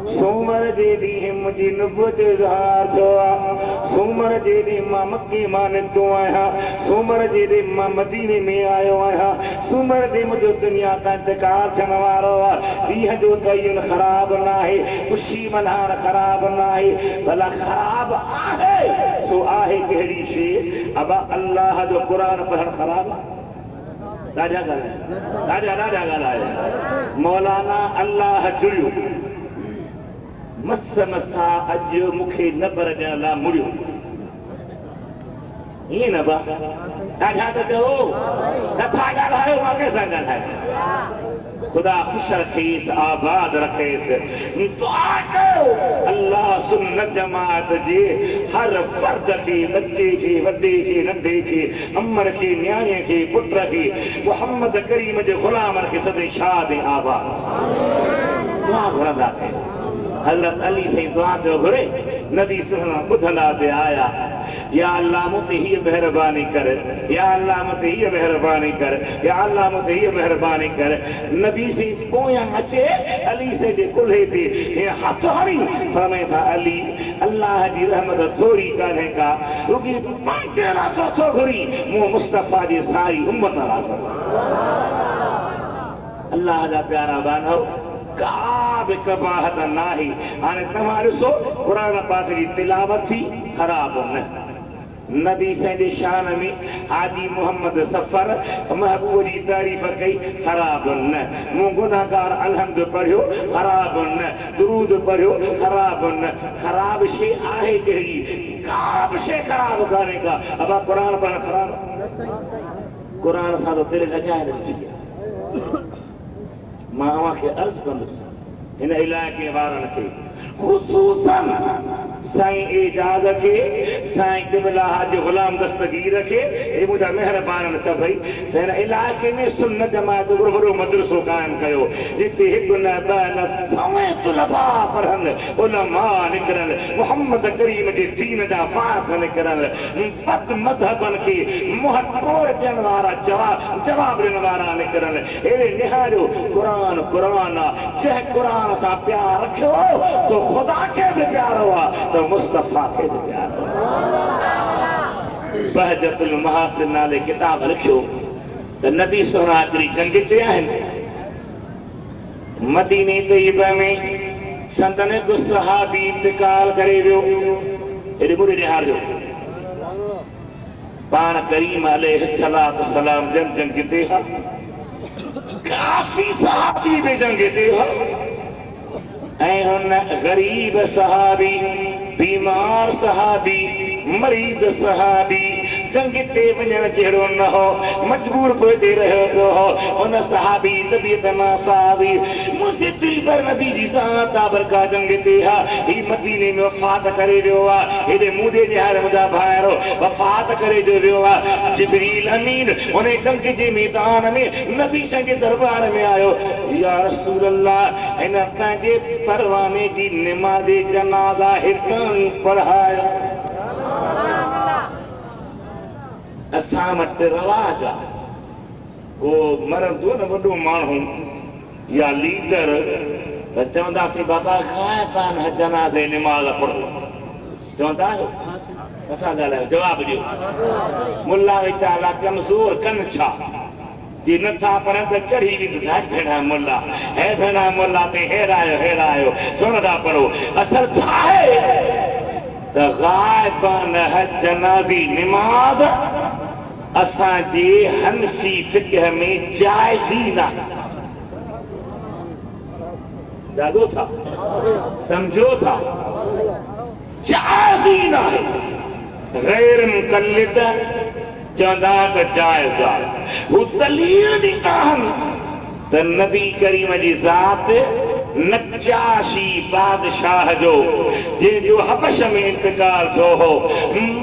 सूमर जे ॾींहुं मुंहिंजी नुबुवत जो इज़हार थियो आहे सूमर जे ॾींहुं मां मके मां निकितो आहियां सूमर जे ॾींहुं मां मदीने में आयो आहियां सूमर जे मुंहिंजो दुनिया खां इंतकाल थियण वारो आहे ॾींहं जो तयन ख़राब न आहे ख़ुशी मल्हाइण ख़राब न आहे भला ख़राब आहे सो आहे कहिड़ी शइ अब अल्लाह जो क़ुरान पढ़णु ख़राब आहे। ॾाढा ॻाल्हायो मौलाना अल्लाह जुड़ियो मस मसा अॼु मूंखे न पर ॾियण लाइ मुड़ियो ईअं न बा ॾाढा त चओ नथा ॻाल्हायो मां कंहिंसां ॻाल्हायो ख़ुदा ख़ुशि रखेसि आबाद रखेसि दुआ कयो अल्लाह सुन्नत जमात जे हर फर्द खे बच्चे खे वॾे खे नंढे खे अमर खे न्याणे खे पुट खे मुहम्मद करीम जे ग़ुलामनि खे सभई शाद ऐं आबाद दुआ घुरंदा हज़रत अली साईं दुआ जो घुरे नबी सुहिणा ॿुधंदा पिया आया या अल्लाह मुझे ही मेहरबानी कर, या अल्लाह मुझे ही मेहरबानी कर, या अल्लाह मुझे ही मेहरबानी कर। नबी से पोयां अचे अली से जे कुल्हे थी ये हथ हणी फरमाए था अली अल्लाह जी रहमत थोड़ी कान्हे का रुकी पांचे रातो थोड़ी मु मुस्तफा जी सारी उम्मत रातो अल्लाह जा प्यारा बानो का बि कबाहत नाही। हाणे तव्हां ॾिसो क़ुरान पाक जी तिलावत थी ख़राब न नबी संदे शान में हाजी मोहम्मद सफर महबूब जी तारीफ़ कई ख़राब न मूं गुनाहगार अलहम्द पढ़ियो ख़राब न दुरूद पढ़ियो ख़राब न ख़राब शे आहे कहिड़ी का बि शे ख़राब कान्हे का अबा क़ुरान पाण ख़राब क़ुरान सां तो दिलि लॻाए रखी आहे। मां अव्हांखे अर्ज़ कंदुसि हिन इलाइक़े वारनि खे ख़ुसूसन साईं एजाज़ खे साईं क़िबला हाजी ग़ुलाम दस्तगीर खे हे मुंहिंजा महिरबान सभई त हिन इलाइक़े में सुन्नत जमात जो वॾो मदरसो क़ाइमु कयो जिते हिकु न ॿ न सवे तुलबा पढ़नि उलमा निकिरनि मोहम्मद करीम जे दीन जा फास निकिरनि बद मज़हबनि खे मुंहतोड़ ॾियण वारा जवाब ॾियण वारा निकिरनि अहिड़े निहारियो क़ुरान क़ुरान आहे जंहिं क़ुरान सां प्यारु रखियो तो ख़ुदा खे बि प्यारो आहे तो मुस्तफा के प्यार बहजतुल महासिन नाले किताब लिखियो त नबी सोना हिकिड़ी जंग ते आहिनि मदीने तैयबा में संदन को सहाबी इंतकाल करे वियो एॾे मुड़े ॾियारियो पाण करीम अलैहिस्सलातु वस्सलाम जंग ते हा काफ़ी सहाबी भी जंग ते हा ऐं हुन गरीब सहाबी बीमार सहाबी मरीज़ सहाबी जंग ते वञण जहिड़ो न हो मजबूर पियो रहियो पियो हो हुन सहाबी तबियत नासाबी मुंहिंजे दिलि पर नबी जी सां ताबरका जंग ते हा ही मदीने में वफ़ात करे वियो आहे हेॾे मूंडे ॾियार मुंहिंजा भाइरो वफ़ात करे जो वियो आहे जिब्रील अमीन हुन जंग जे मैदान में नबी संगे दरबार में आयो या रसूल अल्लाह हिन पंहिंजे परवाने जी निमाज़ जनाज़ा हिकु पढ़ायो असां वटि रवाज आहे को मरंदो न वॾो माण्हू या लीडर त चवंदासीं बाबा ग़ाइबान जनाज़े निमाज़ पढ़ो चवंदा आहियो असां ॻाल्हायो जवाबु ॾियो मुल्ला वीचारा कमज़ोर कनि छा जी नथा पढ़नि त चढ़ी वेंदा भेणा मुल्ला हे भेणा मुल्ला ते हेरायो छो नथा पढ़ो असल छा आहे त ग़ाइबान जनाज़ी निमाज़ असांजे हनफी फिक़ह में जाइज़ ई न ॾाढो था सम्झो था जाइज़ ई न आहे गैर मुक़ल्लिद चवंदा त जाइज़ आहे हू दलील ॾींदा आहिनि त नबी करीम जी ज़ात नजाशी बादशाह जो जंहिंजो हबश में इंतकाल थियो हो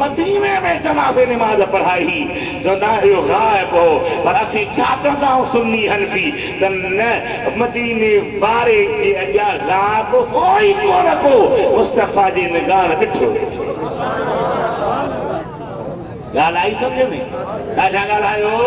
मदीने में जनाज़े निमाज़ पढ़ाई चवंदा इहो ग़ाइब हो पर असीं छा चवंदा आहियूं सुन्नी हनफी त न मदीने वारे जे अॻियां ग़ाइब हो ई कोन को मुस्तफा जी निगाह ॾिठो ॻाल्हि आई सम्झ में ॾाढा ॻाल्हायो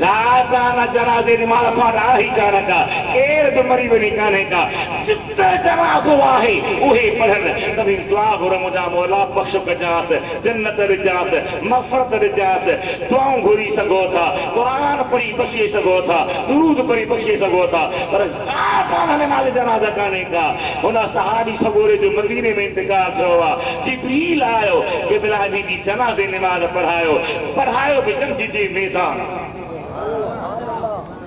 ज़ाताना जनाज़े निमाज़ असां राही कान का केर बि मरी वञी कान्हे का जिते जनाज़ो आहे उहे पढ़नि तॾहिं दुआ घुर मुंहिंजा मौला बख़्श कजांसि जन्नत ॾिजांसि मग़फ़िरत ॾिजांसि दुआऊं घुरी सघो था क़ुरान पढ़ी बख़्शे सघो था दुरूद पढ़ी बख़्शे सघो था पर ज़ाताना निमाज़ जनाज़ा कान्हे का हुन सहाबी सगोरे जो मदीने में इंतकाल थियो आहे जिब्रील आयो क़िबला जी जनाज़े निमाज़ पढ़ायो बि जंग जे मैदान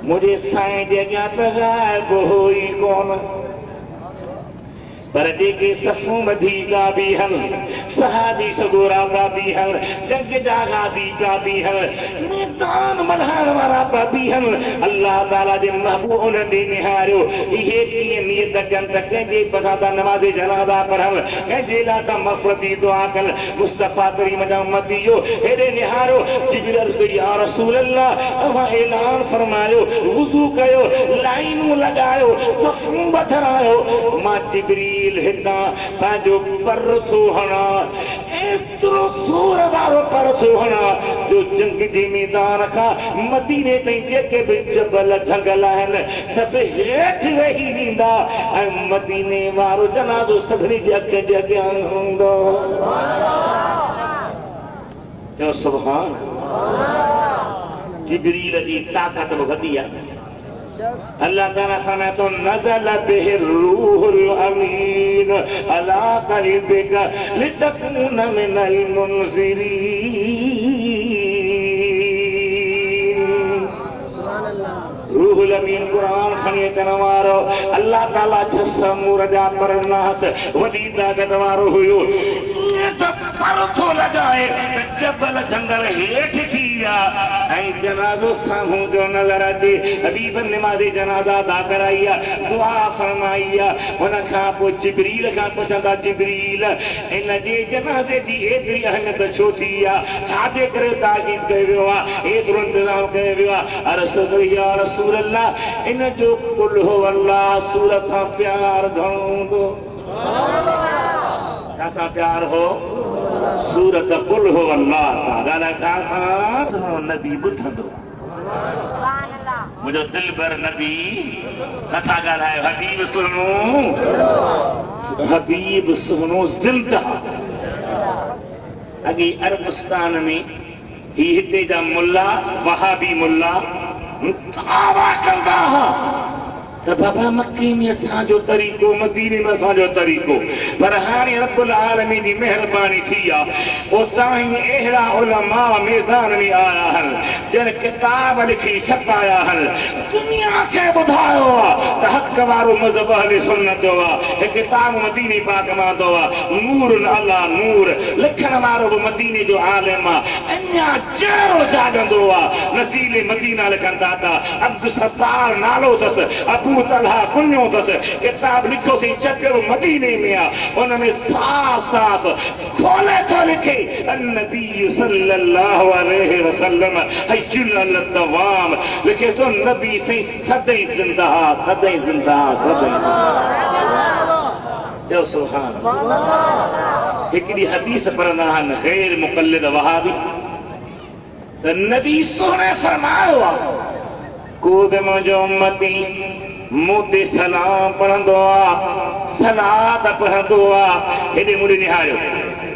मुझे साईं जे अॻियां त ग़ाइब हो ई कोन पर जेके सफ़ूं वधी पिया बीहनि सहाबी सगोरा पिया बीहनि जंग जा गाज़ी पिया बीहनि मैदान मल्हाइण वारा पिया बीहनि अल्लाह ताला जे महबूब उन्हनि ॾे निहारियो इहे कीअं नियत कनि त कंहिंजे पसां था नमाज़े जनाज़ा पढ़नि कंहिंजे लाइ था मग़फ़िरत जी दुआ कनि मुस्तफ़ा करीम जा उम्मती जो हेॾे निहारियो जिब्रील अर्ज़ कई या रसूल अल्लाह अव्हां ऐलान फरमायो वुज़ू कयो लाइनूं लॻायो सफ़ूं ॿधायो मां जिब्रील हितां पंहिंजो पर सोहणा एतिरो सूर वारो पर सुहिणा जो जंग जे मैदान खां मदीने ताईं जेके बि जबल झंगल आहिनि सभु हेठि वेही वेंदा ऐं मदीने वारो जनाज़ो सभिनी जे अख जे अॻियां हूंदो। चओ सुभान। जिब्रील जी ताक़त बि वधी आहे। अल्लाह ताला फरमाए तो नज़ल बिहि रूहुल अमीन अला क़ल्बिक लितकून मिनल मुनज़िरीन। रूहुल अमीन कुरान खणी अचण वारो अल्लाह ताला 600 मूर जा परनास वॾी ताक़त वारो हुयो। परथो लॻाए जबल जंगल हेठि थी विया ऐं जनाज़ो साम्हूं जो नज़र अचे। हबीब नमाज़ी जनाज़ा अदा कराई आहे, दुआ फरमाई आहे। हुन खां पोइ जिब्रील खां पुछंदा जिब्रील इन जे जनाज़े जी एतिरी अहमियत छो थी आहे, छाजे करे ताक़ीद कयो वियो आहे, एतिरो इंतज़ाम कयो वियो आहे। अर्ज़ कई या रसूल अल्लाह इन जो कुल हो अल्लाह सूर सां प्यार घणो हूंदो। छा प्यार हो? सूरत कुल हो अल्लाह सां। ॻाल्हि छा नबी ॿुधंदो मुंहिंजो दिल भर नबी नथा ॻाल्हायो। हबीब सुहिणो, हबीब सुहिणो ज़िंदा। अॻे अरबस्तान में ही हिते जा मुल्ला वहाबी मुल्ला दावा कंदा हुआ त बाबा मक्के में असांजो तरीक़ो, मदीने में असांजो तरीक़ो, पर हाणे रब्बुल आलमीन जी महिरबानी थी आहे उतां ई अहिड़ा उलमा मैदान में आया आहिनि जिन किताब लिखी छपाया आहिनि। दुनिया खे ॿुधायो आहे त हक़ वारो मज़हब अहले सुन्नत जो आहे। हे किताब मदीने पाक मां ईंदो आहे, नूर अला नूर। लिखण वारो बि मदीने जो आलिम आहे। अञा चहिरो जाॻंदो आहे। नसीले मदीना लिखनि था त अब्दुल सत्तार नालो अथसि, अबू तलहा कुन्यो अथसि। किताब लिखो थी चकर मदीने में आहे। उनमें साफ़ साफ़ खोले थो लिखे अन्नबी सल्लल्लाहु अलैहि वसल्लम हय्युन अल दवाम। लिखे थो नबी सही सदैं ज़िंदा, सदैं ज़िंदा, सदैं। चओ सुभान। हिकिड़ी हदीस पढ़ंदा आहिनि गैर मुक़ल्लिद वहाबी त नबी सोने फरमायो आहे को बि मुंहिंजो उम्मती मूं ते सलाम पढ़ंदो आहे, सलात पढ़ंदो आहे, हेॾे मुॾे निहारियो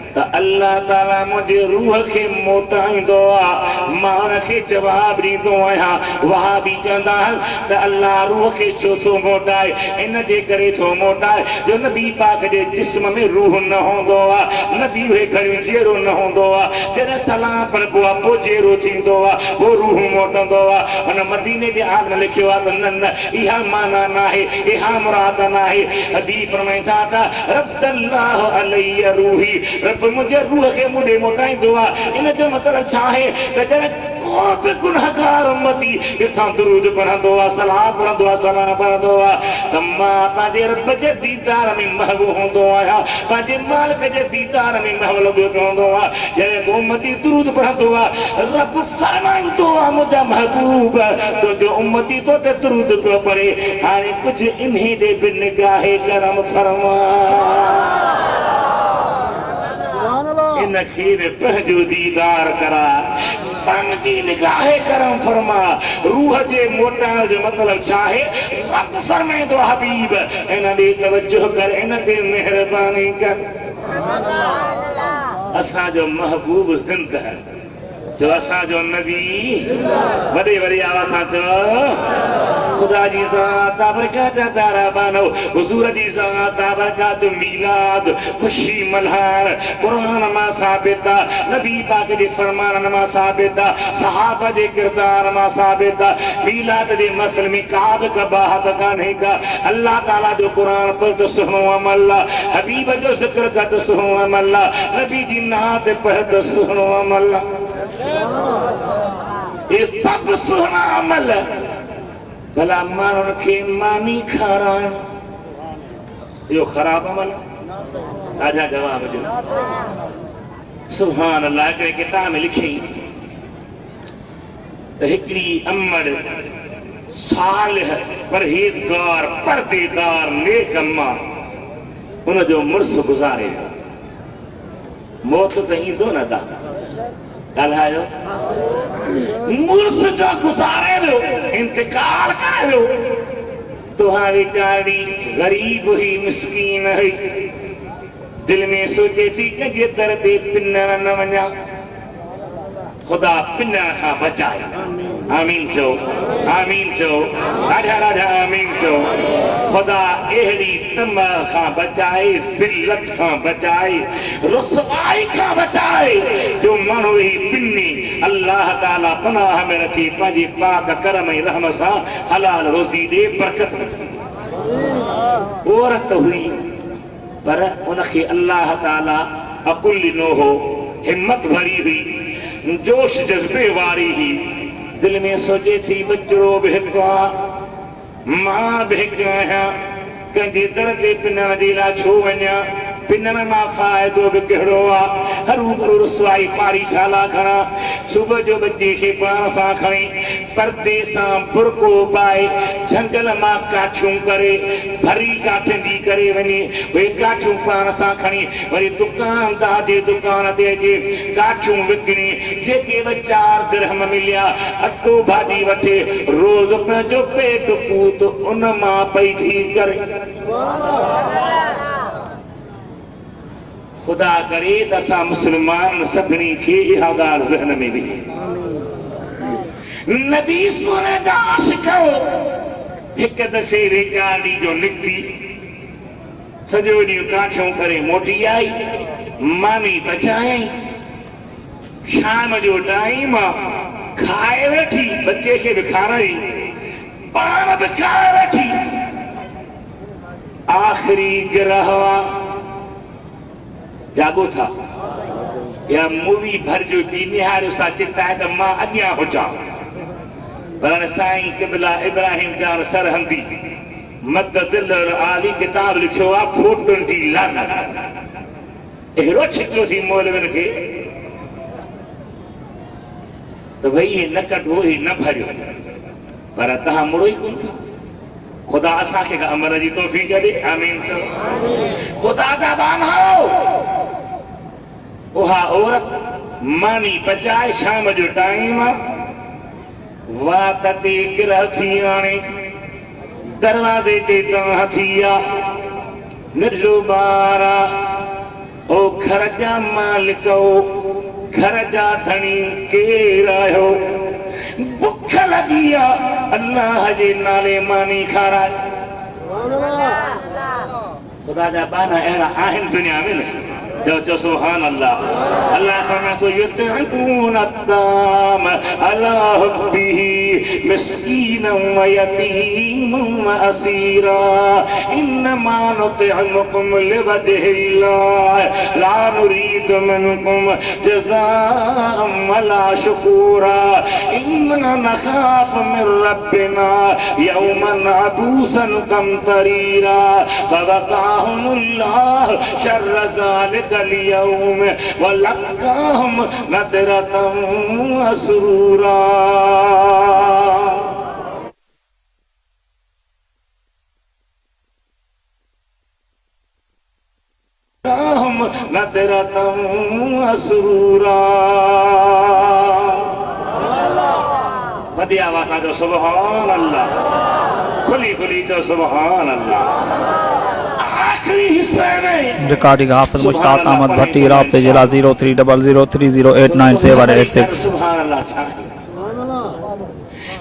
त अल्लाह ताला मुंहिंजे रूह खे मोटाईंदो आहे, मां हुनखे जवाब ॾींदो आहियां। वहाबी चवंदा आहिनि त अल्लाह रूह खे छो थो मोटाए? इन जे करे थो मोटाए जो नबी पाक जे जिस्म में रूह न हूंदो आहे। नबी उहे घड़ियूं जहिड़ो न हूंदो आहे। जॾहिं सलाम पढ़बो आहे पोइ जहिड़ो थींदो आहे, पोइ रूह मोटंदो आहे। हुन मदीने जे आलिम लिखियो आहे त न न इहा माना न आहे, इहा मुराद न आहे। हबीब फरमाईंदा त रद्दल्लाहु अलैया रूही, रब मुंहिंजे रूह खे मुॾे मोटाईंदो आहे। इन जो मतिलबु छा आहे त जॾहिं को बि गुनहगार उम्मती किथां दुरूद पढ़ंदो आहे, सलाम पढ़ंदो आहे, सलाम पढ़ंदो आहे त मां पंहिंजे रब जे दीदार में महबूब हूंदो आहियां, पंहिंजे मालिक जे दीदार में महबूब हूंदो आहे। जॾहिं को उम्मती दुरूद पढ़ंदो आहे रब फरमाईंदो आहे मुंहिंजा महबूब तुंहिंजो उम्मती तो ते दुरूद पियो पढ़े, हाणे कुझु इन्ही जे बि निगाहे करम फरमा। इन खे पंहिंजो दीदार करा, पंहिंजी निगाहे करम फरमा। रूह जे मोटाइण जो मतिलबु छा आहे? रब फरमाईंदो हबीब इन ॾे तवजो कर, इन ते महिरबानी कर। असांजो महबूब ज़िंदा जो असांजो नबी वॾे वॾे आवाज़ सां चओ खुदा जी ज़ात बरकत तारा बानो, हुज़ूर जी ज़ात बरकत मीलाद खुशी मल्हाइण क़ुरान मां साबित आहे, नबी पाक जे फरमान मां साबित आहे, सहाबा जे किरदार मां साबित आहे। मीलाद जे मसइले में का बि कबाहत कान्हे का। अल्लाह ताला जो क़ुरान पढ़ त सुहिणो अमल आहे, हबीब जो ज़िक्र कर त सुहिणो अमल आहे, नबी जी नात पढ़ त सुहिणो अमल आहे। ये सब सुहिणा अमल भला माण्हुनि खे मानी खाराइण इहो ख़राबु अमल? राजा जवाब ॾियो सुभान अल्लाह। हिकिड़े किताब में लिखियईं त हिकिड़ी अमड़ सालिह परहेज़गार पर्देदार नेक अम्मा हुनजो मुड़ुसु गुज़ारे मौत तो ईंदो न था ॻाल्हायो मुर्स जो गुज़ारे वियो इंतकाल करे वियो तुहां वीचारी गरीब हुई मिस्कीन हुई दिल में सोचे थी कंहिंजे दर ते पिनण न वञा खुदा पिनण खां बचाए आमीन चओ राजा राजा आमीन चओ खुदा अहिड़ी तम खां बचाए ज़िल्लत खां बचाए रुसवाई खां बचाए जो माण्हू ही पिनी अल्लाह ताला पनाह में रखी पंहिंजी पाक करम ऐं रहम सां हलाल रोज़ी ॾे बरकत औरत हुई पर उनखे अल्लाह ताला अकुल ॾिनो हो हिम्मत भरी हुई जोश जज्बे वारी हुई दिल में सोचे थी बचड़ो बि हिकु आहे मां बि हिकु आहियां कंहिंजे दर ते पिनण जे लाइ छो वञा पिनण मां फ़ाइदो बि कहिड़ो आहे हरू भरू रुसवाई पारी छाला खणा सुबुह जो बचे खे पाण सां खणी परदे सां बुरको पाए झंगल मां काठियूं करे भरी काठंदी करे वञे उहे काठियूं पाण सां खणी वरी दुकानदार जे दुकान ते अचे काठियूं विकिणे जेके बि 4 दिरहम मिलिया अटो भाॼी वठे रोज़ पंहिंजो पेट पूत उन मां पई थी करे खुदा करे त असां मुस्लमान सभिनी खे इहा ॻाल्हि ज़हन में विझे नबी सोने जा आशिक़ हिकु दफ़े वेचारी जो निकिती सॼो ॾींहुं काठियूं करे मोटी आई मानी पचाई शाम जो टाइम खाए वेठी बच्चे खे बि खाराई पाण बि खाए वेठी आख़िरी गिरहवा जागो था या मूवी भर जो की निहारियो सा चिता है तो मां अॻियां हुजां पर साईं क़िबला इब्राहिम जान सरहंदी मदज़िल आली किताब लिखियो आहे फोटुनि जी लानत अहिड़ो छिकियो थी मौलवियुनि खे त भई हे न कढो हे न भरियो पर तव्हां मुड़ो ई कोन था खुदा असांखे अमल जी तौफ़ीक़ ॾे आमीन खुदा जा बानाओ उहा औरत मानी पचाए शाम जो टाइम वात ते गिरह थी आणे दरवाज़े ते तव्हां थी आहे निर्जो ॿार ओ घर जा मालिक घर जा धणी केरु आहियो बुख लॻी आहे अल्लाह जे नाले मानी खाराए खुदा जा बाना अहिड़ा आहिनि दुनिया में न जो सुभान अल्लाह अल्लाह फरमातो युतऊन अत्ताम अला हुब्बिही मिस्कीनम व यतीमम व असीरा इन्नमा नुतिमुकुम लिवजहिल्लाह ला नुरीदु मिनकुम जज़ाअम वला शुकूरा इन्ना नखाफु मिन रब्बिना यौमन अबूसन कमतरीरा फवक़ाहुमुल्लाह शर्र ज़ालिक اليوم ولقاهم نضرة وسرورا نضرة وسرورا वॾी आवाज़ जो सुभान अल्लाह खुली खुली जो सुभान अल्लाह रिकॉर्डिंग हाफिज मुश्ताक अहमद भट्टी राब्ते जिला 030030897886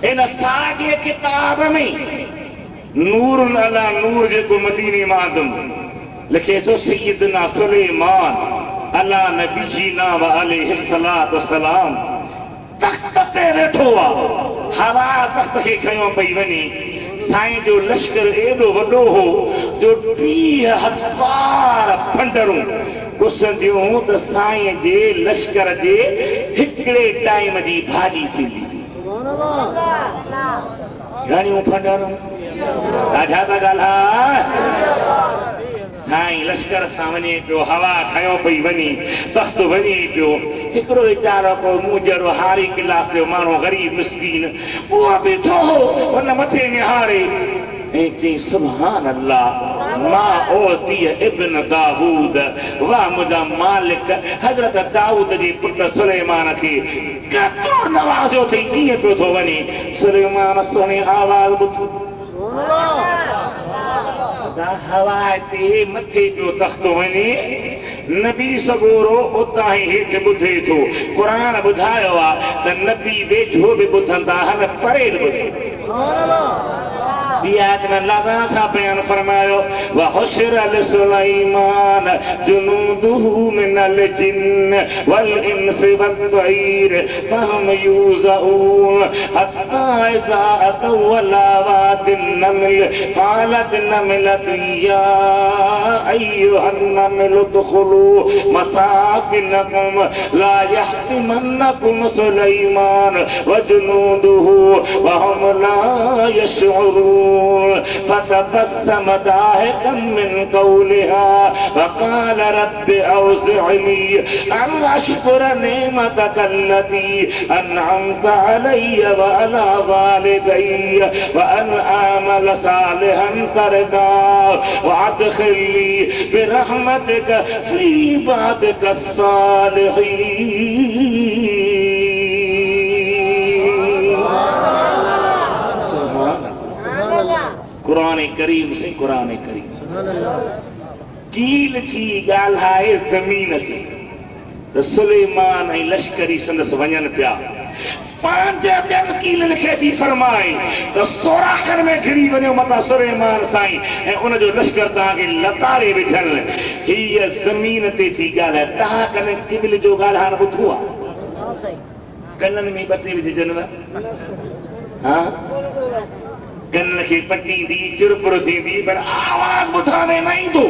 इन साॻे किताब में नूर अला नूर जेको मदीने मादम लिखे थो सैयदना सुलेमान अला नबीना व अलैहिस्सलातु वस्सलाम तख्त ते वेठो आहे हवा तख्त खे खयो पई वञे साईं जो लश्कर एॾो वॾो हो जो 30,000 फंडरूं घुसंदियूं त साईं जे लश्कर जे हिकिड़े टाइम जी भाॼी थींदी घणियूं फंडरूं राजा था ॻाल्हाए साईं लश्कर सां वञे पियो हवा खयो पई वञे तख़्त वञे पियो हिकिड़ो वीचारो को मुंहिंजो हारी क्लास जो माण्हू ग़रीब मिस्कीन उहो वेठो हो हुन मथे निहारे ऐं चई सुभान अल्लाह मां ओती इब्न दाऊद, वाह मुंहिंजा मालिक हज़रत दाऊद जी पुट सुलेमान खे केतिरो नवाज़ियो अथई, ईअं पियो थो वञे। सुलेमान सुहिणी आवाज़ ॿुधो, हवा ते मथे पियो तख़्तो वञे, नबी सगोरो उतां ई हेठि ॿुधे थो। क़ुरान ॿुधायो आहे त नबी वेझो बि ॿुधंदा, हल परे ॿुधे। बयान फरमायो वहुशिर लिसुलैमान जुनूदुहु मिनल जिन्न वल इंसि वत्तैर फहम यूज़ऊन हत्ता इज़ा अतौ अला वादिन नमल क़ालत नमलतु या अय्युहन नमलु उदखुलू मसाकिनकुम ला यहतिमन्नकुम सुलैमान व जुनूदुहु वहुम ला यशऊरून فتبسم ضاحكا من قولها وقال رب أوزعني أن أشكر نعمتك التي أنعمت علي وعلى والدي وأن أعمل صالحا ترضاه وأدخلني برحمتك في عبادك الصالحين. कुरान करीम से कुरान करीम कील थी ॻाल्हाए ज़मीन ते त सुलेमान ऐं लश्करी संदसि वञनि पिया। पंहिंजे ॿियनि कीलनि खे थी फरमाए त सोराखनि में घिरी वञो मथां सुलेमान साईं ऐं उनजो लश्कर तव्हांखे लतारे विझनि। हीअ ज़मीन ते थी ॻाल्हाए। तव्हां कॾहिं किबिल जो ॻाल्हाइण ॿुधो आहे? कननि में ॿटे विझजनि हा, कन खे पटींदी चुरपुर थींदी पर आवाज़ ॿुधण में न ईंदो।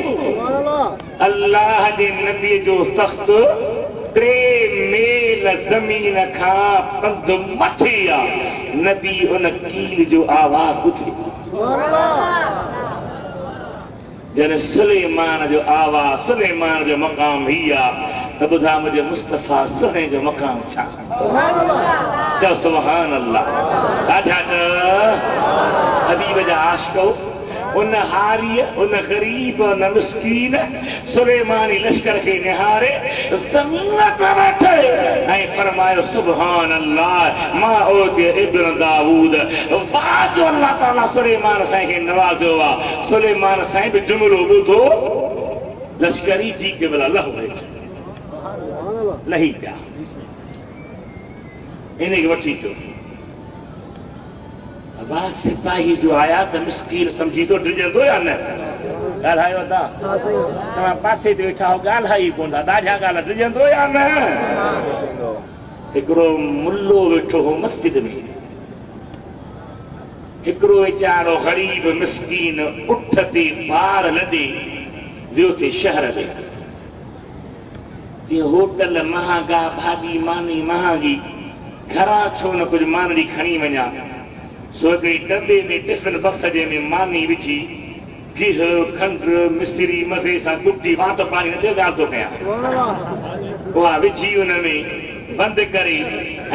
अल्लाह जे नबीअ जो तख़्त 3 मील ज़मीन खां पंधु मथे आहे। नबी उन कील जो आवाज़ ॿुधे जन सुलेमान जो आवाज़। सुलेमान जो मक़ाम ही आहे त ॿुधा मुंहिंजे मुस्तफ़ा सुहिणे जो मक़ाम छा? चओ सुभान अल्लाह। ॾाढा त हबीब जा आशिक़ो उन हारीअ, उन ग़रीब, उन मिस्कीन सुलेमानी लश्कर खे निहारे ज़मीन ते वेठे ऐं फरमायो सुभान अल्लाह मां ओती इब्न दाऊद। वाह जो अल्लाह ताला सुलेमान साईं खे नवाज़ियो आहे। सुलेमान साईं बि जुमिलो ॿुधो, लश्करी जी के भला लही पिया, इन खे वठी अचो। वाह सिपाही जो आया त मिस्कीन सम्झी थो डिॼंदो या न? ॻाल्हायो था तव्हां पासे ते वेठा हो, ॻाल्हाई कोन था, ॾाढा ॻाल्हि डिॼंदो या न? हिकिड़ो मुल्लो वेठो हो मस्जिद में, हिकिड़ो वीचारो ग़रीब मिस्कीन उठ ते पार लॾे वियो थे शहर में। जीअं होटल महांगा, भाॼी मानी महांगी, घरां छो न कुझु मानड़ी खणी वञा। सो हिकिड़ी डबे में टिफिन बक्स जे में मानी विझी गिह खंड मिसरी मज़े सां कुटी वात पाणी न थियो ॻाल्हि थो कयां, उहा विझी हुन में बंदि करे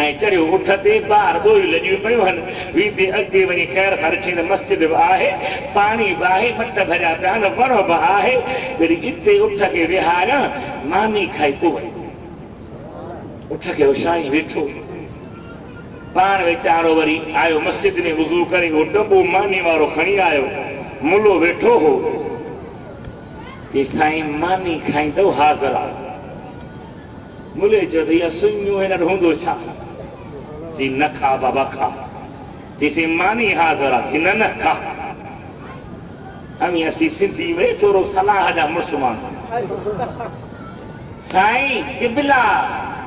ऐं चढ़ियो उठ ते। ॿार ॿोलियूं लॻियूं पियूं आहिनि। वीते अॻिते वञी ख़ैर ख़र्ची न मस्जिद बि आहे, पाणी बि आहे, मट भरिया पिया आहिनि, वण बि आहे। वरी हिते उठ खे विहारियां, मानी खाई पोइ वई। उठ खे उछाई वेठो, पाण वीचारो वरी आयो मस्जिद में वुज़ू करे, उहो डबो मानी वारो खणी आयो। मुलो वेठो हो, चई साईं मानी खाईंदो हाज़िर आहे। मुले चयो त इहा सुञूं हिन हूंदो छा? चई न खा बाबा खा। चईसीं मानी हाज़िर आहे। न न खा। अमी असीं सिंधी में थोरो सलाह जा मुस्लमान। साईं किबला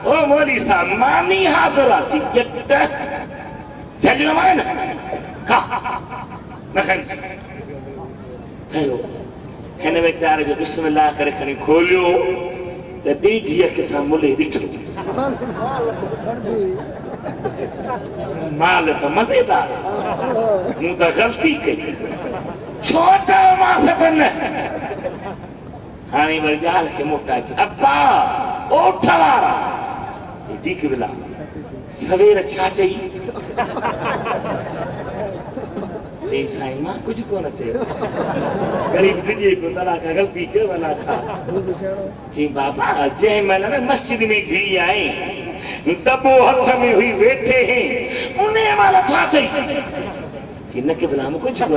ओ मोदी साहब मानी हाज़िर आहे। थी झल न माए न खा न खाई। हिन वीचारे जो बिस्मिल्लाह करे खणी खोलियो त ॾेढी अख सां मुले ॾिठो। माल त मज़ेदार, मूं त ग़लती कई, छो चयोमांसि त न। हाणे वरी ॻाल्हि खे मोटाए अब्बा ओठ वारा ठीक बिला सवेर छा चई? चई साईं मां कुझु कोन चयो ग़रीब ॾिजे को तला का ग़लती कयो वला छा चई बाबा जंहिं महिल न मस्जिद में घी आहे दॿो हथ में हुई वेठे हैं उन महिल छा चई चई न के भला मूं कुझु कोन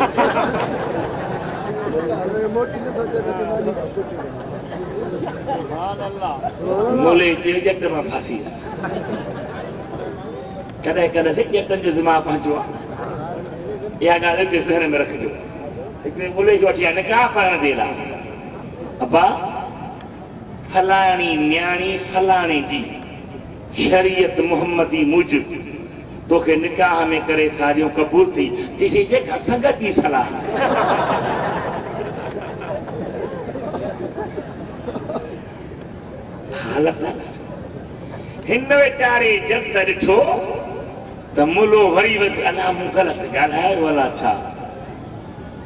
मोले जे जट मां फासीस कॾहिं कॾहिं जटनि जो दिमाग़ पहुचो आहे इहा ॻाल्हि हिते ज़हन में रखिजो हिकिड़े मुले खे वठी निकाह पाइण जे लाइ अबा फलाणी न्याणी फलाणे जी शरीयत मुहम्मदी मूजिब तोखे निकाह में करे था ॾियूं क़बूल थी चईसीं जेका संगत जी सलाह हालत हिन वीचारे जब ॾिठो त मुलो वरी अला मूं ग़लति ॻाल्हायो अला छा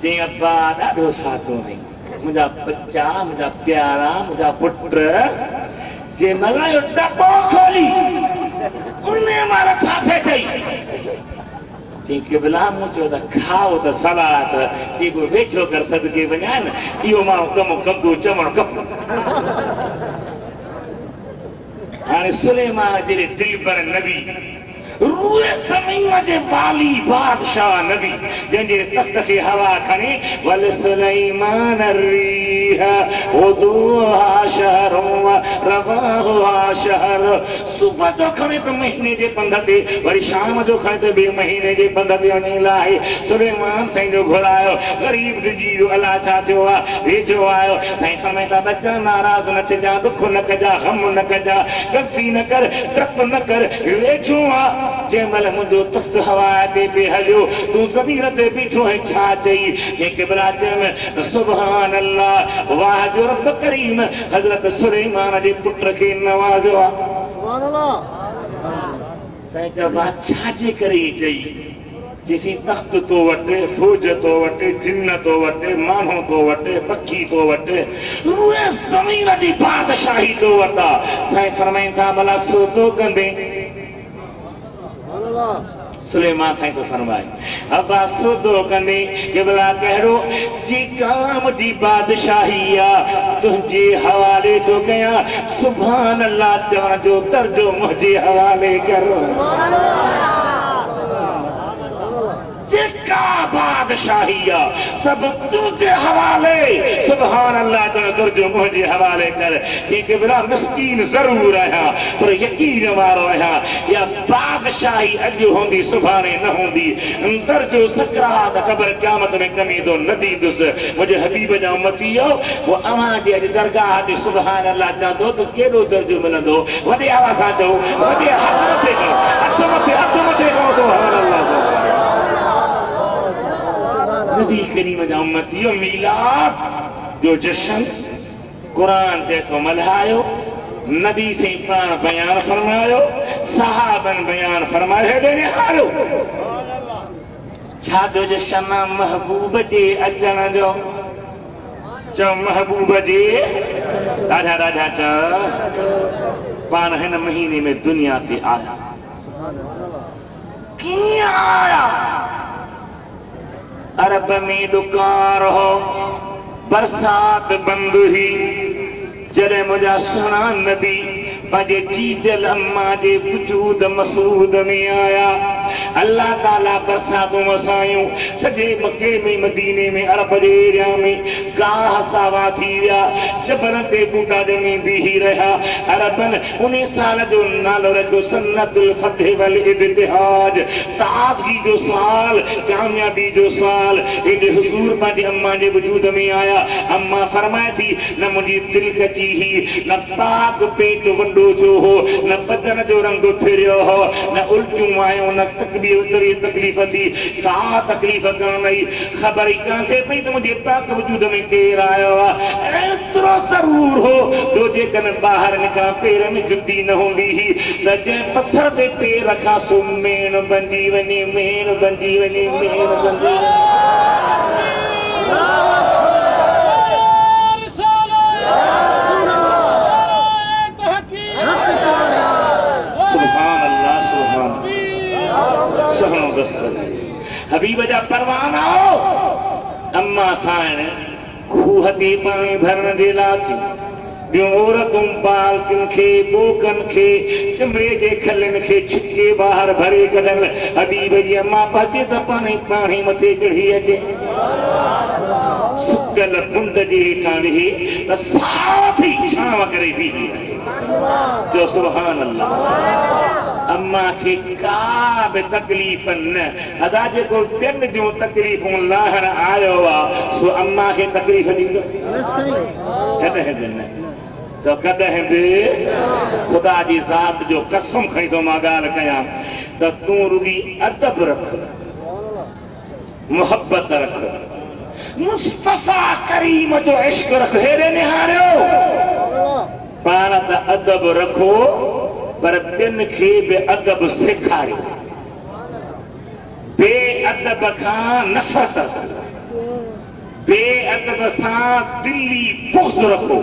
चई अब्बा ॾाढो सादो आहीं मुंहिंजा बच्चा मुंहिंजा प्यारा मुंहिंजा पुट जे महिल दॿो खोली उन महिल छा थिए चई चई क़िबला मूं चयो त खाओ त सलाद जेको वेझो कर सदके वञा न इहो माण्हू कमु कंदो चवणु खपे हाणे सुलेमान जहिड़े दिलबर नबी रूए ज़मीन जे वाली बादशाह नबी जंहिंजे तख़्त खे हवा खणे वल सुलेमान الريح غدوها شهر ورواحها شهر सुबुह जो खणे त महीने जे पंध ते वरी शाम जो खणे त ॿिए महीने जे पंध ते वञी लाहे सुलेमान साईं जो घुरायो ग़रीब जी अला छा थियो आहे वेझो आयो साईं समय था बचा नाराज़ न थिजा दुख न कजा गम न कजा ग़लती न कर डप न कर वेझो आहे जंहिं महिल मुंहिंजो तख़्त हवा ते पे हलियो तूं ज़मीन ते बीठो ऐं छा चई कंहिं क़िबला चयमि सुभान अल्लाह वाह जो रब करीम हज़रत सुलेमान जे पुट खे नवाज़ियो आहे सुभान अल्लाह साईं चयो छाजे करे चई चईसीं तख़्त तो वटि फौज तो वटि जिन तो वटि माण्हू तो वटि पखी तो वटि रूए ज़मीन जी बादशाही तो वटा साईं फरमाइनि था भला सोतो कंदे सुलेमान साईं तो फरमाए अब्बा सोदो कंदे क़िबला कहिड़ो जी काम जी बादशाही आहे तुंहिंजे हवाले थो कयां सुभान अल्लाह चवण जो दर्जो मुंहिंजे हवाले कर जेका बादशाही आहे सभु तुंहिंजे हवाले सुभान अल्लाह जो दर्जो मुंहिंजे हवाले कर क़िबला मिस्कीन ज़रूर आहियां पर यकीन वारो आहियां या बादशाही अॼु हूंदी सुभाणे न हूंदी दर्जो सकरात ख़बर क़यामत में कमी थो न ॾींदुसि मुंहिंजे हबीब जा उम्मती हो वो अव्हां जे अॼु दरगाह ते सुभान अल्लाह चवंदो त केॾो दर्जो मिलंदो वॾे आवाज़ सां चओ वॾे हथ मथे करो हथ मथे करो सुभान अल्लाह नबी करीम जा उम्मती मीलाद जो जश्न क़ुरान ते थो मल्हायो नबी से पाण बयान फरमायो सहाबन बयान फरमायो हेॾे निहारियो छा जो जश्न महबूब जे अचण जो चओ महबूब जे ॾाढा ॾाढा चओ पाण हिन महीने में दुनिया ते आया कीअं आया अरब में ॾुकार हो बरसात बंद हुई जॾहिं मुंहिंजा सुहिणा नबी पंहिंजे जीजल अम्मा जे वजूद मसूद में आया अल्लाह ताला बरसातूं वसायूं सॼे मके में मदीने में अरब जे एरिया में गाह सावा थी विया जबल ते बूटा ॼमी बीही रहिया अरबन उन साल जो नालो रखियो सन्नतुल फतह वल इब्तिहाज ताज़गी जो साल कामयाबी जो साल हेॾे हुज़ूर पंहिंजे अम्मा जे वजूद में आया अम्मा फरमाए थी न मुंहिंजी दिलि कची ही न पाक पेट वॾो थियो हो न बदन जो रंग फिरियो हो न उल्टियूं आयूं न तकलीफ़ थी का तकलीफ़ कोन आई ख़बर ई कान थिए पई त मुंहिंजे पाक वजूद में केरु आयो आहे एतिरो ज़रूर हो जो जेकॾहिं ॿाहिरि निकिरां पेर में जुती न हूंदी हुई त जंहिं पथर ते पेर रखां सो मेण बंदी वञे मेण बंदी वञे मेण बंदी हबीब जा परवान आओ अम्मा साइण खूह ते पाणी भरण जे लाइ ॿियूं औरतूं बालकिन खे बोकन खे चमड़े जे खलनि खे छिके ॿाहिरि भरे कढनि हबीब जी अम्मा पचे त पाणी मथे चढ़ी अचे सुकल कुंड जे हेठां वेही त साफ़ ई छांव करे बीठी जो सुभान अल्लाह अम्मा खे का बि तकलीफ़ न अदा जेको ॿियनि जूं तकलीफ़ूं लाहण आयो आहे सो अम्मा खे तकलीफ़ ॾींदो कॾहिं बि न तो कॾहिं बि ख़ुदा जी ज़ात जो कसम खणी थो मां ॻाल्हि कयां त तूं रुॻी अदब रख मुहबत रख मुस्तफ़ा करीम जो इश्क रख हेॾे निहारियो पाण त अदब रखो पर ॿियनि खे बि अदब सेखारियो बेअदब खां नफ़रत बेअदब सां दिली बुग़्ज़ रखो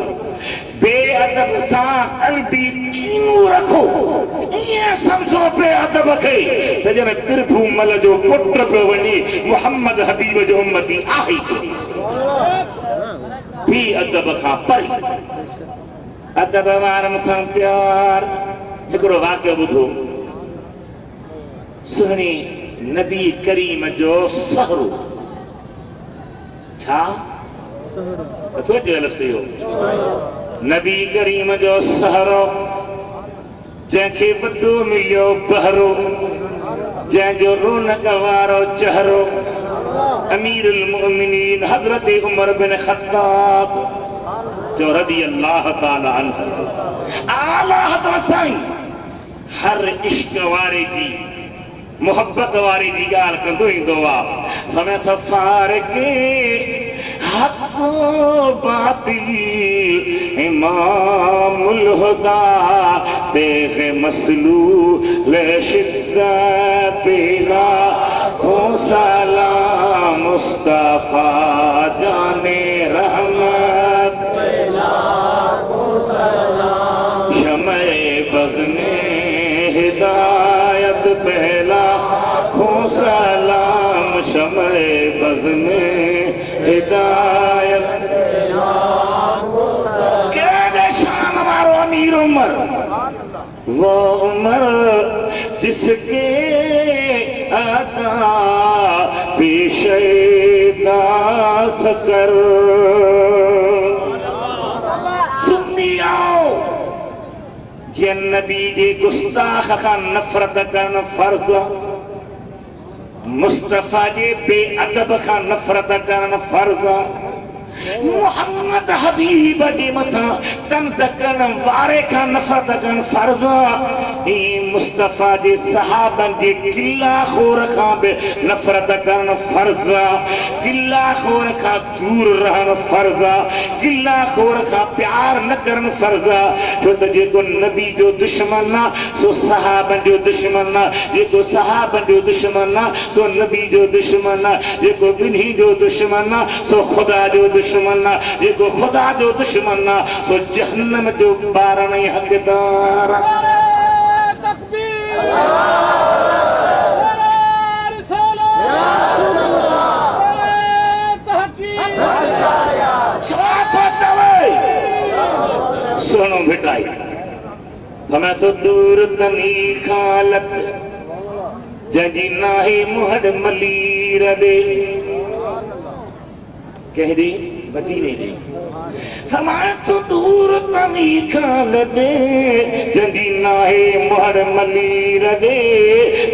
बेअदब सां क़ल्बी कीनू रखो ईअं सम्झो बेअदब खे त ॼण तिरभू मल जो पुट पियो वञी मुहम्मद हबीब जो उम्मती आहे बेअदब खां परे अदब वारनि सां प्यार हिकिड़ो वाक़ियो ॿुधो सुहिणी नबी करीम जो सहरो छा सोचियो लफ़्ज़ नबी करीम जो सहरो जंहिंखे वॾो मिलियो बहरो जंहिंजो रौनक वारो चहिरो अमीरुल मोमिनीन हज़रत उमर बिन ख़त्ताब जो रज़ी अल्लाह ताला अन्हु आला हज़रत साईं हर इश्क वारे जी मोहब्बत वारी जी ॻाल्हि कंदो ईंदो आहे हमें तो फारिक हक़ बातिल इमामुल हुदा देख मसलूल शिद्दत पेला खो सलाम मुस्तफा जाने रहमत पेला खो सलाम शमे बज़ने हिदायत पहला खो सलाम शमे बज़ने हिदायत केॾे शान वारो अमीर उमर वो उमर जिसके अता पेशे दास कर सुन्नी आओ ये नबी जे गुस्ताख खां नफ़रत करण फर्ज़ मुस्तफ़ा जे बेअदब खां नफ़रत करण फर्ज़ मुहम्मद हबीब जे मथां तंज़ करण वारे खां नफ़रत करण फर्ज़ मुस्तफ़ा जे सहाबनि जे गिलाखोर खां बि नफ़रत करण फर्ज़ गिलाखोर खां दूर रहण फर्ज़ गिलाखोर खां प्यार न करण फर्ज़ छो त जेको नबी जो दुश्मन आहे सो सहाबनि जो दुश्मन आहे जेको सहाबनि जो दुश्मन आहे सो नबी जो दुश्मन आहे जेको ॿिन्ही जो दुश्मन आहे सो ख़ुदा जो दुश्मन आहे जेको ख़ुदा जो दुश्मन आहे सो जहन्नम जो ॿारनि ऐं हक़दार सुनो भिटाई हमें तो दूर तनी खालत जंहिंजी नाहे मुहर मलीर दे कह दी वजीरे दे हमें तो दूर तनी खालत जंहिंजी नाहे मुहर मलीर दे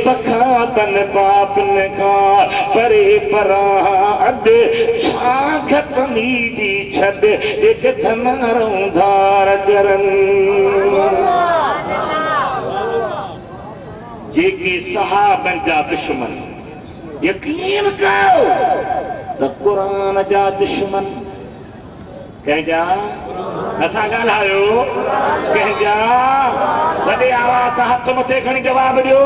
पखा तन पापन का परे पराह अद छाख तनी दी छद एक धनारों धार चरन जेकी सहाबन जा दुश्मन यकीन कयो त कुरान जा दुश्मन कंहिंजा नथा ॻाल्हायो कंहिंजा वॾे आवाज़ सां हथ मथे खणी जवाब ॾियो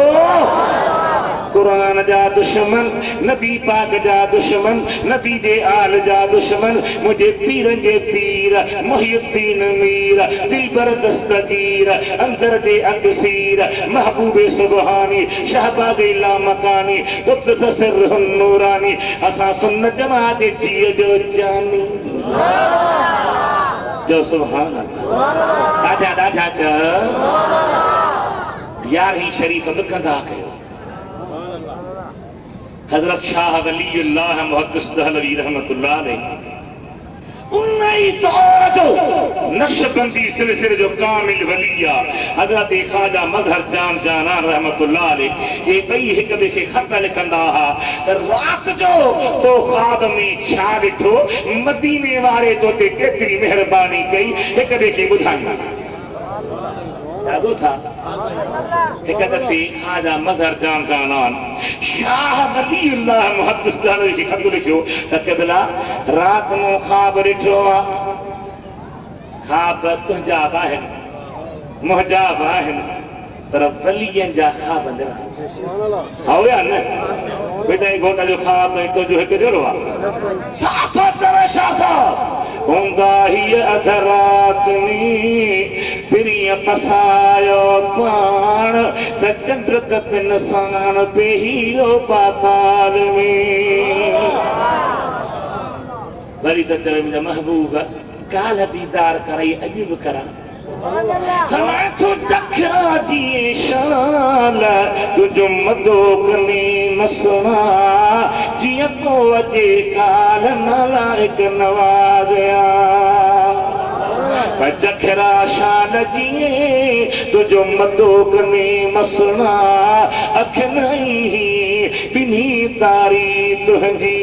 कुरान जा दुश्मन, नबी पाक जा दुश्मन, नबी जे आल जा दुश्मन, मुझे पीर जे पीर मुहियुद्दीन मीर, दिलबर दस्तगीर, अंदर दे अगसीर, महबूबे सुबहानी, शहबाज इला मकानी, कुद्दस सिर्रुन नूरानी, असा सुन्नत जमात जी जो जानी जो सुभान अल्लाह। दादा दादा च यारहीं शरीफ लिखंदा कयो। हजरत शाह वलीउल्लाह मुहद्दिस दहलवी रहमतुल्लाह अलैह उन्हीं दौर जो नक्शबंदी सिलसिले जो कामिल वलिया हजरत ख्वाजा मजहर जान जाना रहमतुल्लाह अलैह ये कई हिक ॿिए खे ख़त लिखंदा हुआ त रात जो तो ख्वाब में छा ॾिठो, मदीने वारे तो ते केतिरी महिरबानी कई, हिक ॿिए खे ॿुधाईंदा था। एक दफे ख्वाजा मजहर जान जानान शाह वलीउल्लाह मुहद्दिस दहलवी खे ख़त लिखियो त क़िबला रात में ख्वाब ॾिठो आहे, ख्वाब तुंहिंजा बि आहिनि मुंहिंजा बि आहिनि, पर वलीअनि जा ख्वाब न हुया न। बेटा घोट जो ख्वाब तुंहिंजो हिकु जहिड़ो आहे। हूंदा हीअ अध रात में पिरीअ पसायो पाण त चंड त पिन साण पेहीरो पाताल में। वरी त चवे मुंहिंजा महबूब काल दीदार कराई अॼु बि करां, तूं जखिया जी शाल तुंहिंजो मदो कनी मसणा जीअं को अचे काल नालाइक नवाज़िया। जखरा शाल जीअं तुंहिंजो मदो कनी मसणा अखियनि ॿिन्ही तारी तुंहिंजी।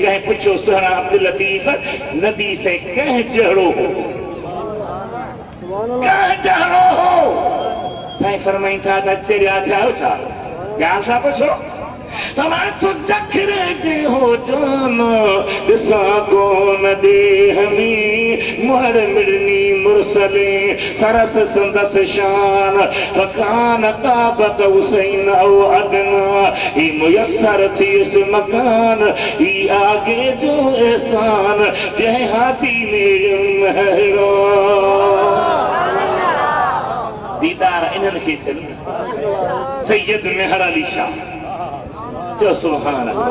कंहिं पुछियो सुहिणा अब्दुल लतीफ़ नबी से कंहिं जहिड़ो हो, कंहिं जहिड़ो हो? साईं फरमाईं था त चिड़िया थिया छा, ॻाल्हि छा पुछो? तूं जखरे जे हो जान ॾिसां कोन देह में मुहर मिड़नी मुरसले सरस संदस शान फकान काबत हुसैन औ अदना ही मुयसर थी इस मकान ही आगे जो एहसान जय हाथी में महरो। दीदार इन्हनि खे थियनि सैयद मेहर अली शाह जो सुभान अल्लाह।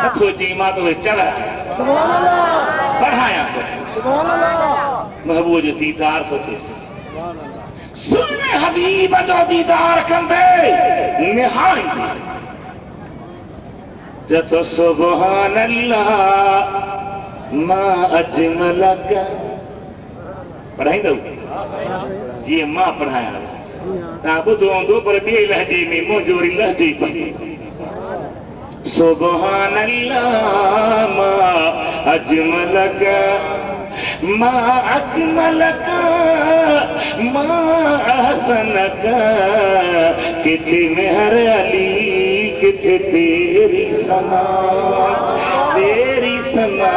नथो चई मां तो चढ़ पढ़ाया महबूब जो दीदार थो थिए। सुने हबीब जो दीदार कंदे निहाई जतो सुभान अल्लाह मां अजमलक पढ़ाईंदो जीअं मां पढ़ायां। तव्हां ॿुधो हूंदो पर ॿिए लहजे में मुंहिंजो लहजे पढ़े। सुभान अल्लाह मां अजमलक मां अजमलक मां अहसनक किथे मेहर अली किथे तेरी सना तेरी सना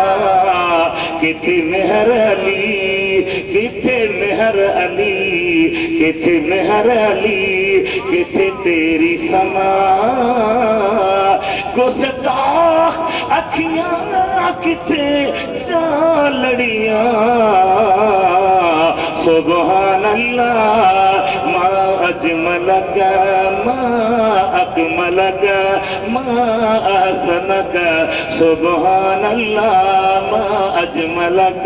किथे मेहर अली किथे मेहर अली किथे मेहर अली किथे तेरी सना गुस्ताख अखियां किथे जा लड़ियां। सुभान अल्लाह मां अजमलक मां अकमलक मां अहसनक सुभान अल्लाह मां अजमलक।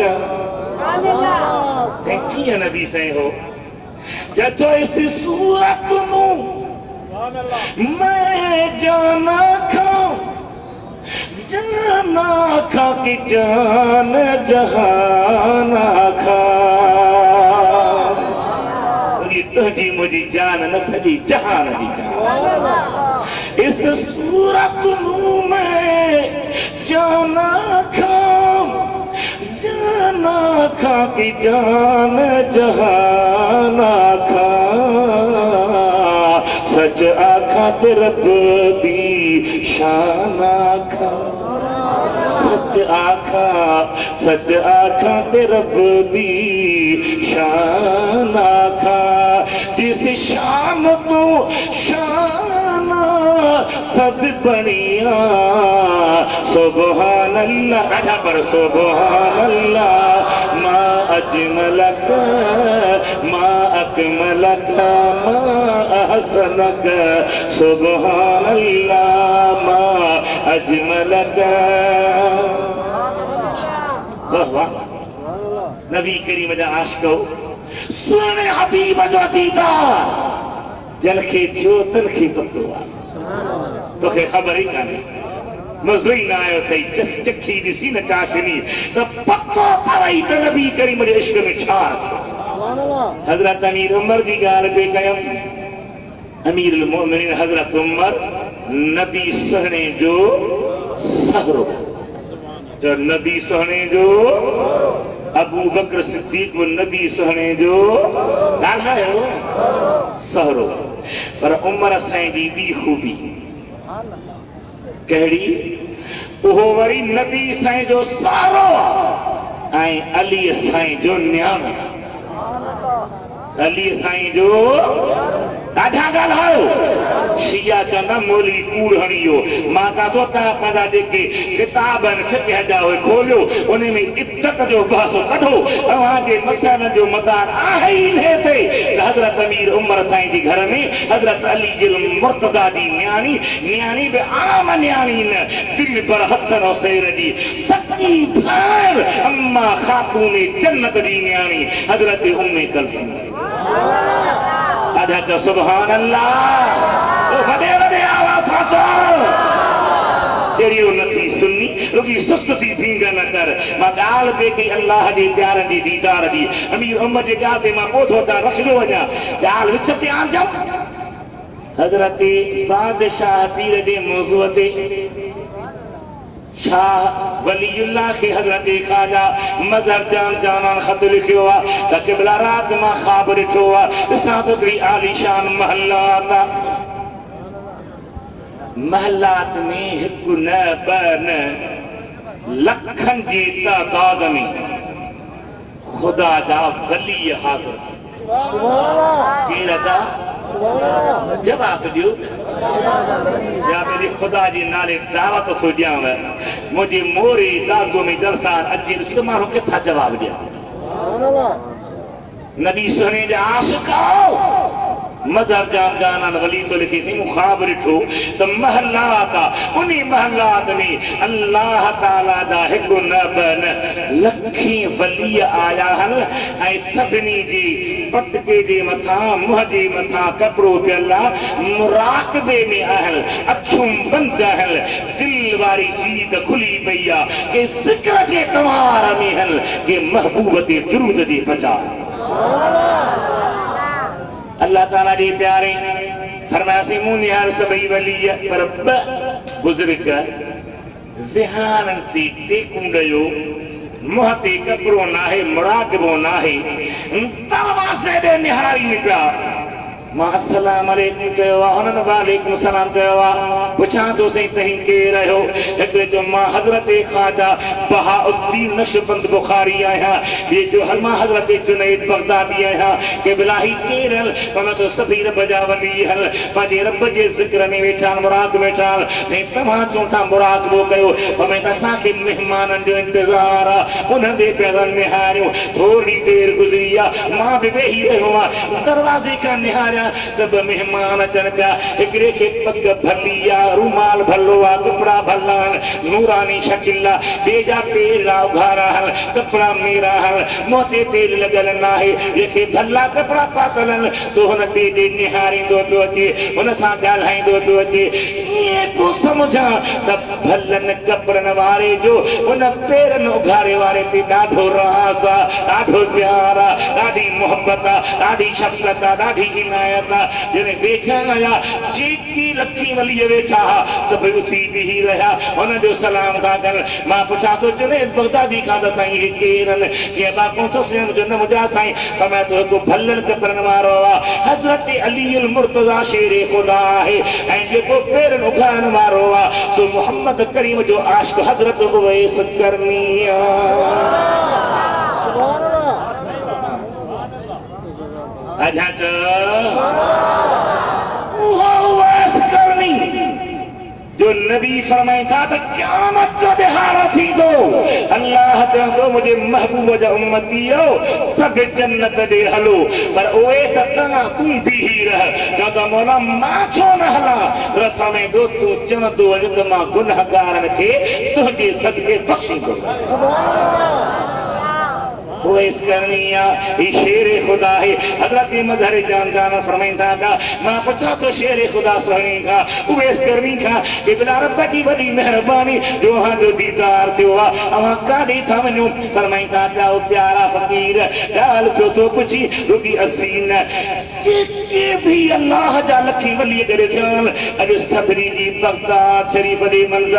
कीअं नबी साईं हो जतो इस सूरत में मैं जाना खा की जान जहाना खा तुझी मुझी जान न सजी जहान जी जान। इस सूरत में जाना खा की जान जहाना खा सच आखा रब दी शान आखा सच आखा रब दी शान आखा जिस शान को शान मकसद बढ़िया सुबहान अल्लाह बैठा पर सुबहान अल्लाह मा अजमलक मा अकमलक मा अहसनक सुबहान अल्लाह मा अजमलक। वाह वाह नबी करीम जा आशिको सुने हबीब जो दीदा जलखे जो तलखे पतो तोखे ख़बर ही काने मज़ो ही ना आयो थई जस चखी ॾिसी न चाशनी त पतो पवई त नबी करीम जे इश्क में छा हज़रत अमीर उमर जी ॻाल्हि पे कयम। अमीरुल मोमिनीन हज़रत उमर नबी सहणे जो सहरो जो नबी सहणे जो अबू बकर सिद्दीक वो नबी सहणे जो ॻाल्हायो सहरो पर उमर साईं जी ॿी खूबी कहिड़ी उहो वरी नबी साईं जो सहारो ऐं अली साईं जो न्याणो अली साईं जो ॾाढा ॻाल्हायो शिया चवंदा मोली कूड़ हणियो मां चवां थो तव्हां पंहिंजा जेके किताब आहिनि फिक़ह जा उहे खोलियो उन में इज़त जो बहसो कढो तव्हांजे मसइलनि जो मदार आहे ई इन्हे ते हज़रत अमीर उमर साईं जे घर में हज़रत अली जे मुर्तज़ा जी न्याणी बि आम न्याणी न दिल पर हसन हुसैन जी सची भेण अम्मा खातून जन्नत जी न्याणी हज़रत उम्मे कलसूम आधा तो सुभान अल्लाह ओ वडे वडे आवाज़ सां जेड़ी नथी सुन्नी रुगी सुस्त थी भींग न कर मां ॻाल्हि पे कई अल्लाह जे प्यार जी दीदार जी अमीर उमर जे ॻाल्हि ते मां ॿोधो था रखियो वञा ॻाल्हि विच ते आणजो हज़रत बादशाह पीर जे मौज़ूअ ते शाह वलीउल्लाह के हज़रत ख़ाजा मज़हर जान जानान ख़त लिखियो आहे त क़िबला रात मां ख़्वाब ॾिठो आहे ॾिसां त हिकिड़ी आलीशान महलात महलात में हिकु न ॿ न लखनि जी तादाद में ख़ुदा जा वली हाज़िर केरु था जवाब ॾियो या मेरे खुदा जी नाले दावत थो ॾियांव मुंहिंजे मोरे दागो में दरसार अचे ॾिस माण्हू किथां जवाब ॾियां नबी सुहिणे जा आशिक़ मज़हर जान जानान वली तो लिखी थी मूं ख़्वाब ॾिठो त महलात आहे उन महलात में अल्लाह ताला जा हिकु न ॿ न लखी वली आया आहिनि ऐं सभिनी जी पटके जे मथां मुंहं जे मथां कपिड़ो पियल आहे मुराक़बे में आहिनि अखियूं बंदि आहिनि दिलि वारी दीद खुली पई आहे के ज़िक्र जे तवार में आहिनि के महबूब ते दुरूद जी प्रचार अल्लाह ताला जे प्यारे फरमायासीं मूं निहाल सभई वली पर ॿ बुज़ुर्ग ज़िहाननि ते टेकूं ॾियो मुंहं ते कपिड़ो नाहे मुराक़बो नाहे तव्हां से निहारी निकिता मां अस्सलाम अलैकुम कयो आहे हुननि वालेकुम सलाम कयो आहे पुछां थो साईं तव्हीं केरु आहियो हिकिड़े जो मां हज़रत ख़्वाजा बहाउद्दीन नक्शबंद बुखारी आहियां ॿिए जो मां हज़रत जुनैद बगदादी आहियां के बिलाही केरु हुन तो सभी रब जा वली हल पंहिंजे रब जे ज़िक्र में वेठा मुराद वेठा ऐं तव्हां चओ था मुराक़बो कयो भाई असांखे महिमाननि जो इंतज़ार आहे उन्हनि जे पैरनि निहारियो थोरी देरि गुज़री आहे मां बि वेही रहियो आहियां दरवाज़े खां निहारियां तब मेहमान अचनि पिया हिकिड़े खे पग भली आहे रूमाल भलो आहे कपिड़ा भला आहिनि नूरानी शकिल आहे ॿिए जा पेर उघारा आहिनि कपिड़ा मेरा आहिनि मुंहं ते तेल लॻल न आहे जंहिंखे भला कपिड़ा पातल आहिनि सो हुन ॿिए ॾे निहारींदो पियो अचे हुन सां ॻाल्हाईंदो पियो अचे ईअं तूं सम्झां त भलनि कपिड़नि वारे जो हुन पेरनि उघारे वारे ते ॾाढो राज़ आहे ॾाढो प्यार आहे ॾाढी मोहबत आहे ॾाढी शफ़क़त आहे ॾाढी इनायत जने वेठा आया जेकी लखी वली वेठा सभई उसी बिही रहा हुन जो सलाम था कर मां पुछां थो जुनैद बगदादी खां त साईं हे केरनि कीअं बाक़ो थो सियम जो न मुंहिंजा साईं त मैं तो हिकु भलनि कपिड़नि वारो आहे हज़रत अली मुर्तज़ा शेरे ख़ुदा आहे ऐं जेको पेरनि उघाइण वारो आहे सो मोहम्मद करीम जो आशिक़ हज़रत उवैस करनी जो नबी फरमाया था क़यामत का बिहार थी दो अल्लाह तो मुझे महबूब जा उम्मती हो सब जन्नत दे हलो पर ओए सतना तू भी ही रह जब मौला माछो न हला रसा में दो तू चम दो अज मां गुनहगारन के तुझे सदके बख्शी दो उवैस करनिया शेर खुदा है हजरत मजहर जान जाना फरमाइंदा था मां पूछा तो शेर खुदा सुनी का उवैस करनी का कि बिला रब की बड़ी मेहरबानी जो हां जो दीदार से हुआ अवा कादी था मनु फरमाइंदा था ओ प्यारा फकीर गाल तो पूछी रुकी असीन के भी अल्लाह जा लखी वली करे जान अज सफरी जी बगदाद शरीफ दे मंज़िल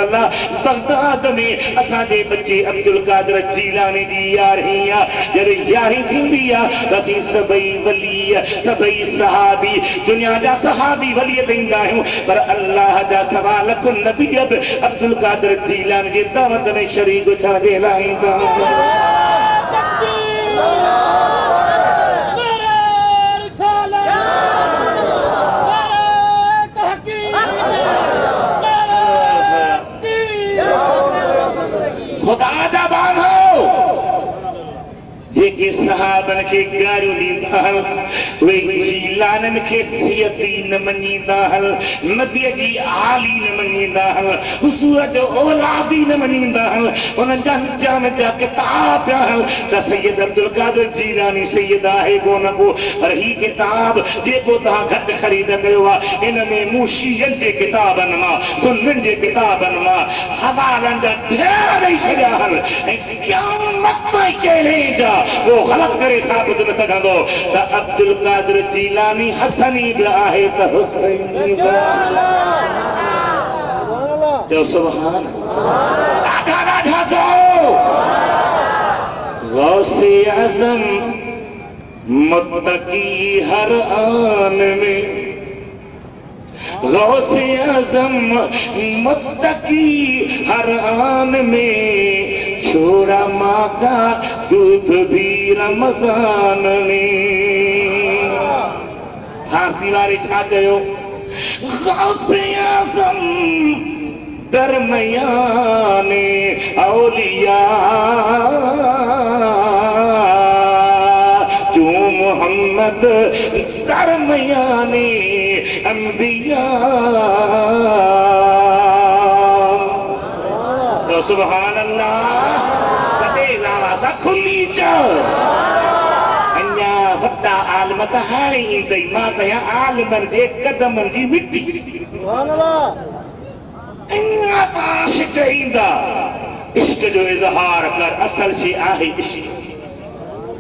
बगदाद में असा दे बच्चे अब्दुल कादिर जीलानी जी यार हिया जरे यारी थींदी आ त सभई वली सभई सहाबी दुनिया जा सहाबी वली वेंदा आहियूं पर अल्लाह जा सवा लख नबी अब्दुल कादिर जीलानी जी दावत में शरीक थियण जे लाइ खुदा जा बानो जेके सहाबन के गारियूं ॾींदा वे जीलानन के सियती न मञींदा नबी जी आली न मञींदा हुसूर जो औलादी न मञींदा उन्हनि जा जान जा किताब पिया त सैयद अब्दुल कादिर जीलानी सैयद आहे कोन को पर ही किताब जेको तव्हां घटि ख़रीद कयो आहे इन में मूं शीयनि जे किताबनि मां सुन्ननि जे किताबनि मां हवालनि जा ढेर ॾेई छॾिया ऐं क़यामत ताईं चैलेंज वो गलत करे साबित न सघंदो त अब्दुल कादिर जीलानी हसनी बि आहे त हुसैनी बि चओ सुभान ॾाढा ॾाढा चओ गौसे आज़म मुत्तकी हर आन में गौसे आज़म मुत्तकी हर आन में छोड़ा माँ का दूध भी रमजान में फांसी वारे छा कयो गौसे आज़म दरमियाने औलिया तू मोहम्मद दरमियाने अंबिया तो सुभान अल्लाह सदे लावा खुली चल अन्या वड्डा आलिम त हाणे ईंदई मां कया आलिमनि जे कदमनि जी मिटी सुभान अल्लाह अन्या आशिक ईंदा इश्क जो इज़हार कर असल शइ आहे इश्क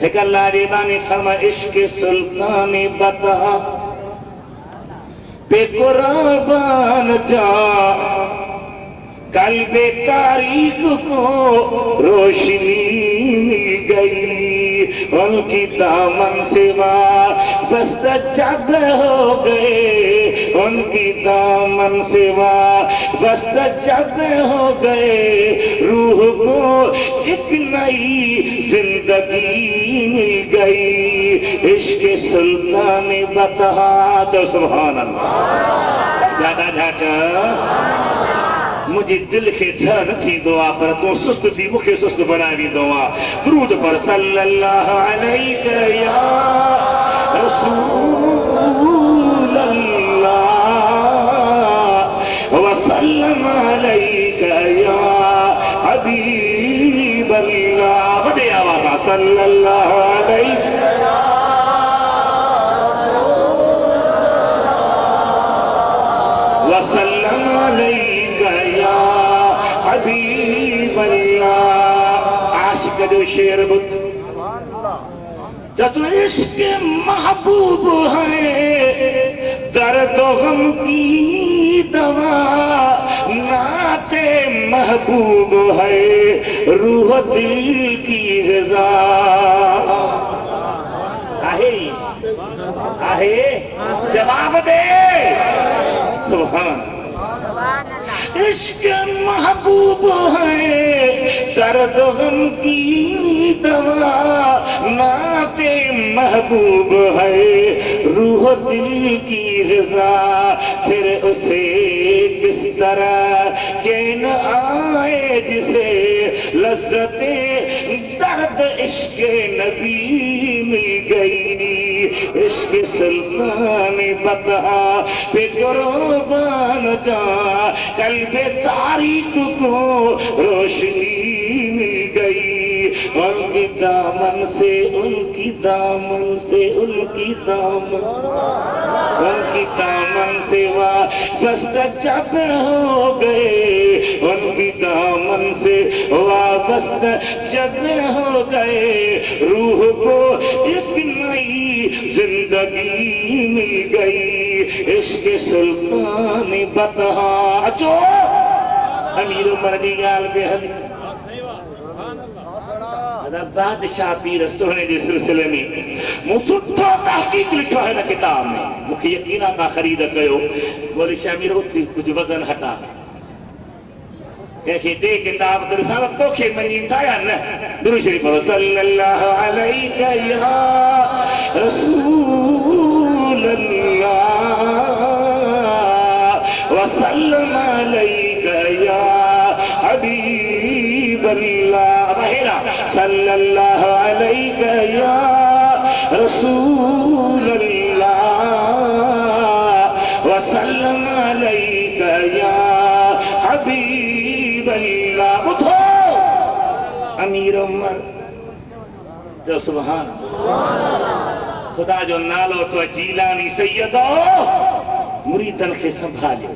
हिक अल्लाह जे बानी फरमा इश्क सुल्तान बता बेकुराबान जा कल बेतारीख को रोशनी गई उनकी दामन सेवा बस जग हो गए उनकी दामन सेवा बस जग हो गए रूह को एक नई जिंदगी मिल गई इश्क सुल्तान बता तो सुभान अल्लाह ज्यादा झाचा मुझे दिल के ध्यान थी दुआ पर तू सुस्त थी मुखे सुस्त बनाए दी दुआ दुरूद पर सल्लल्लाहु अलैहि या रसूल अल्लाह व सल्लम अलैका या हबीब अल्लाह बड़े आवाज सल्लल्लाहु अलैहि व सल्लम अलैका हबीब अल्लाह आशिक जो शेर बुत जब इश्क महबूब है दर्द गम की दवा नाते महबूब है रूह दिल की ग़िज़ा आहे आहे जवाब दे सुभान इश्क महबूब है दर्द गम की दवा नाते महबूब है रूह दिल की ग़िज़ा फिर उसे किस तरह चैन आए जिसे लज्जते दर्द इश्क नबी मिल गई। इश्क सुल्तान बतहा पे कुर्बान जा कल्बे तारीख को रोशनी मिल गई। उनकी दामन से उनकी दामन से उनकी दामन से वाबस्ता जब हो गए। उनकी दामन से वाबस्ता जब हो गए। रूह को एक नई जिंदगी मिल गई। इश्क सुल्तान बतहा जो अमीर उमर जी गाल बेहद बादशाह पीर सोने के सिलसिले में मूं सुठो तहकीक लिखो है ना किताब में। मुझे यकीन का खरीद कयो बोले शामिर उथी कुछ वजन हटा के दे किताब दरसाल तो खे मनी थाया न दुरूद शरीफ सल्लल्लाहु अलैहि या रसूल अल्लाह व सल्लम अलैका या हबीब अल्लाह। सल्लल्लाहु अलैका या रसूल अल्लाह व सल्लम अलैका या हबीब अल्लाह। उठो अमीर उमर जो सुभान खुदा जो नालो तो जीलानी सैयदो मुरीदन खे संभालियो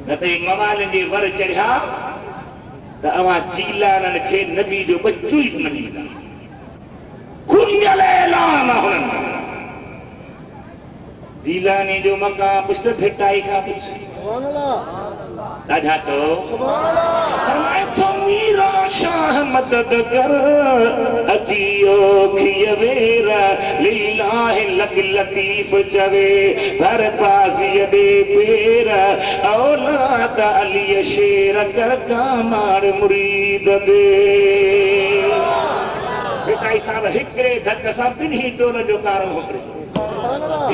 न त मवाल जे वर चढ़िया त अवां जीलानन खे नबी जो बच्चो ई न ॾींदा। खुलियल ऐलान हुननि जीलानी जो मकाम पुछ भेटाई खां पुछ ॾाढा तो फरमाए तो मीरा शाह मदद कर अतियो खिय वेरा लिल्लाह लक लतीफ जवे भर बाज़ी दे पेर औलाद अली शेर कर कामार मुरीद दे। बेटाई साहब हिकड़े धक सां ॿिन्ही टोल जो कारो होकरे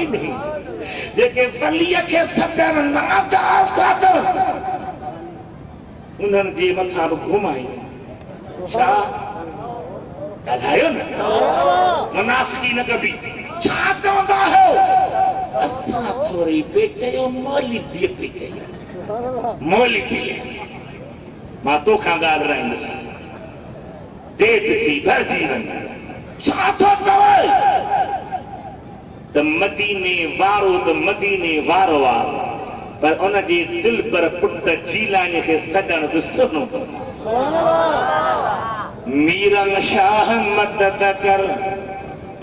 ॿिन्ही जेके वलीअ खे सदर नाद आसादर उन्हनि जे मथां बि घुमाई छा ॻाल्हायो न मुनाफ़िकी न कबी छा चवंदा आहियो। असां थोरी पे चयो मौली बि पे चयो मौली बि मां तोखां ॻाल्हि कराईंदुसि देत थी भरिजी वञ छा थो चवे त मदीने वारो आहे पर उन जे दिल पर पुट जीलानी खे सॾण बि सुनो। मीरन शाह मदद कर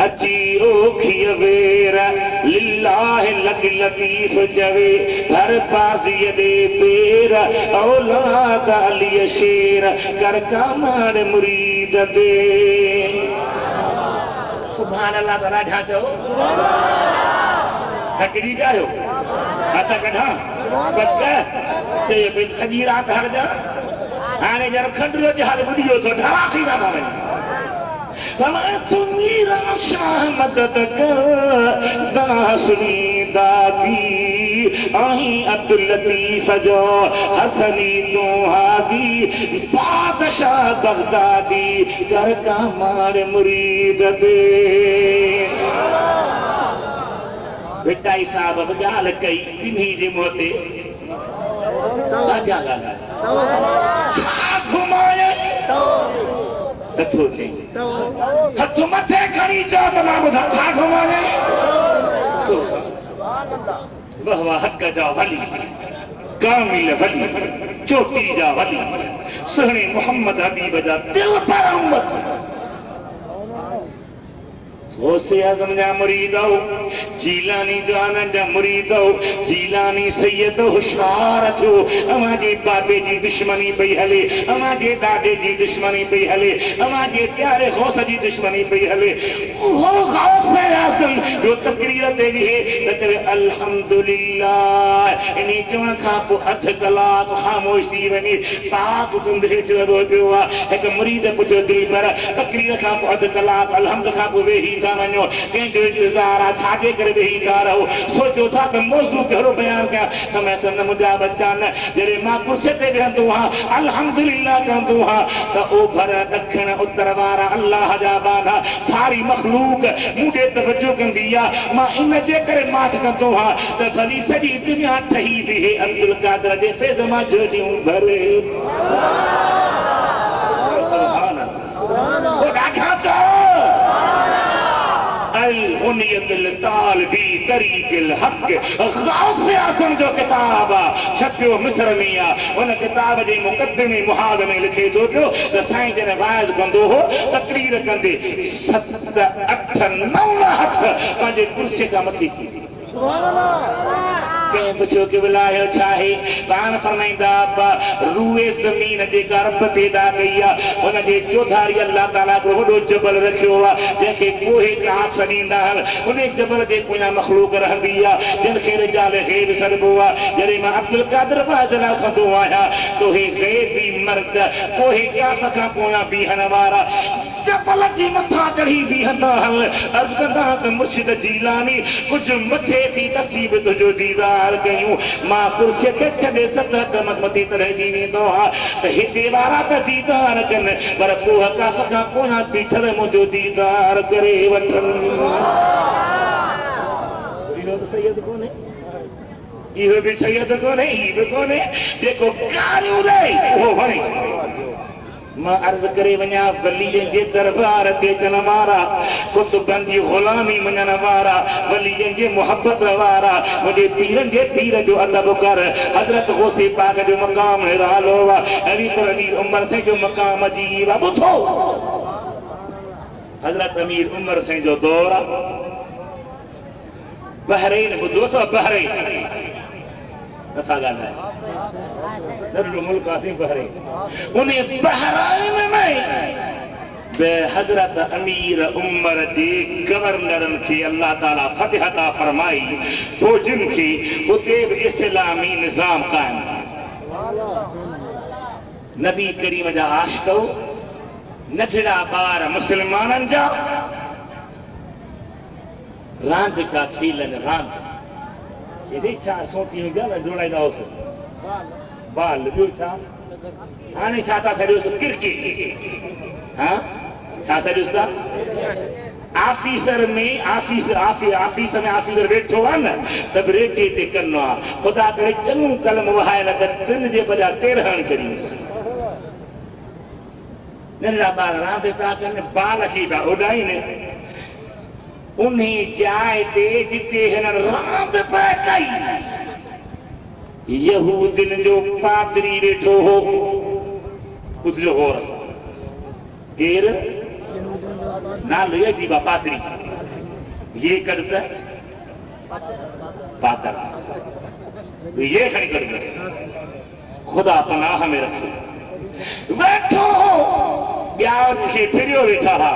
अची ओखिय वेर लिल्लाह लक लतीफ जवे हर बाज़ीअ दे पेर औलाद अली शेर कर कामार मुरीद दे। सुभान अल्लाह त राजा चओ थकिजी जायो हथ कढा बस चए भई सॼी राति हरजा हाणे ॼण खंडुअ जे हाल ॿुधियो थो ढवा थी था वञनि। मीरा शाह मदद कर दासनी दादी आही अब्दुल लतीफ जो हसनी तो हादी बादशाह बगदादी कर कामार मुरीद दे। बेटाई साहब ॻाल्हि कई ॿिन्ही जे मुंहं ते छा घुमाए नथो चई हथ मथे खणी चओ त मां ॿुधा छा घुमाए। वाह वाह हक़ जा वली कामिल वली चोटी जा वली सुहिणे मोहम्मद हबीब जा दिल पर उम्मत गौसे आज़म जा मुरीद हो जीलानी जान जा मुरीद हो जीलानी सैयद होशियार थियो अवां जे बाबे जी दुश्मनी पई हले अवां जे दादे जी दुश्मनी पई हले अवां जे प्यारे गौस जी दुश्मनी पई हले वो गौसे आज़म जो तकरीर ते विहे त चवे अल्हम्दुलिल्लाह इनी चवण खां पोइ अध कलाक ख़ामोश थी वञे पाक कुंद हेठि लॻो पियो आहे। हिकु मुरीद पुछियो दिल पर तकरीर खां पोइ अध कलाक अलहम्द खां पोइ वेही था था वञो कंहिंजो इंतज़ार आहे छाजे करे वेही था रहो सोचो था त मौज़ू कहिड़ो बयान कयां त मैं चवंदुमि मुंहिंजा बच्चा न जॾहिं मां कुर्सीअ ते वेहंदो आहियां अल्हम्दुलिल्लाह चवंदो आहियां त ओभर ॾखिण उत्तर वारा अल्लाह जा बाना सारी मखलूक मूंखे तवजो कंदी आहे मां इन जे करे माठ कंदो आहियां त भली सॼी दुनिया ठही बीहे अब्दुल कादर जे फैज़ मां जॾियूं भरे जो किताब छपियो मिस्र में आहे उन किताब जे मुक़दमे मुहाद में लिखे थो पियो त साईं जॾहिं वाइज़ कंदो हो तकरीर कंदे 7 8 9 हथ पंहिंजे कुर्सीअ खां मथे थी कंहिं पुछियो कि विलायो छा आहे पाण फरमाईंदा रूए ज़मीन जेका रब पैदा कई आहे हुनजे चौधारी अल्लाह ताला को वॾो जबल रखियो आहे जंहिंखे कोहे घास ॾींदा आहिनि उन जबल जे पोयां मखलूक रहंदी आहे जंहिंखे रिजाल ग़ैब सॾिबो आहे जॾहिं मां अब्दुल कादर फाज़िला कंदो आहियां तो हे ग़ैबी मर्द कोहे घास खां पोयां बीहण वारा जबल जी मथां चढ़ी बीहंदा आहिनि अर्ज़ कंदा त मुर्शिद जीलानी कुझु मथे थी तसीब तुंहिंजो दीदार कयूं मां कुर्सीअ खे छॾे 7 क़दम मथे तरह जी वेंदो आहियां त हिते वारा त दीदार कनि पर पोइ आकाश खां पोयां बीठल मुंहिंजो दीदार करे वठनि इहो बि सैयद कोन्हे इहो बि सैयद कोन्हे इहो बि कोन्हे जेको कारियूं रही उहो वणे मां अर्ज़ करे वञा वलीअ जे दरबार ते अचण वारा कुतुबनि जी ग़ुलामी मञण वारा वलीअ जे मुहबत वारा मुंहिंजे पीरनि जे पीर जो अदब कर हज़रत गौसे पाक जो मक़ाम निरालो आहे अहिड़ी तरह अमीर उमर साईं जो मक़ाम अजीब आहे ॿुधो हज़रत अमीर उमर साईं जो दौर आहे बहरीन ॿुधो अथव बहरीन नथा ॻाल्हाए ॾाढो मुल्क आहे बहरीन उन बहरीन में हज़रत अमीर उमर जे गवर्नरनि खे अल्लाह ताला फतह अता फरमाई फौजियुनि खे उते बि इस्लामी निज़ाम क़ाइम नबी करीम जा आशिक़ नंढड़ा ॿार मुस्लमाननि जा रांदि का खेलनि रांदि छा सोटी हुजे न जोड़ाईंदा हुअसि बाल ॿियो छा हाणे छा था छॾियोसि क्रिकेट हा छा छॾियोसि था आफीसर में आफीसर वेठो आहे न त बि रेटे ते करिणो आहे ख़ुदा करे चङो कलम वहाए न त 3 जे बजाय 13 करियूं नंढड़ा ॿार रांदि था कनि बाल खे था उॾाइनि उन जाइ ते जिते हिननि रांदि पिए कई यहूदियुनि जो पादरी वेठो हो ॿुधिजो गौर केरु नालो अजीब आहे पादरी ये कर त पातर ये खणी कर ख़ुदा पनाह में रखे वेठो ॿिया खे फिरियो वेठा हा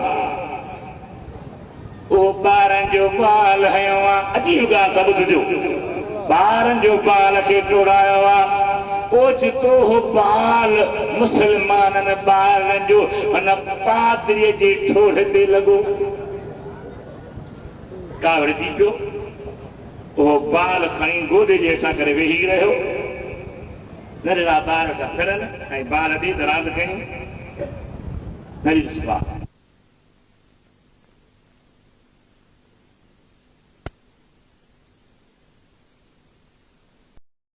ओ ॿारनि जो बाल हयो आहे अजीब ॻाल्हि त ॿुधिजो ॿारनि जो बाल खे टोड़ायो आहे ओचितो हो बाल मुस्लमाननि ॿारनि जो हुन पादरीअ जे ठोड़ ते लॻो कावड़जी पियो उहो बाल खणी गोॾे जे हेठां करे वेही रहियो नंढड़ा ॿार था फिरनि ऐं बाल ॾे त रांदि कयूं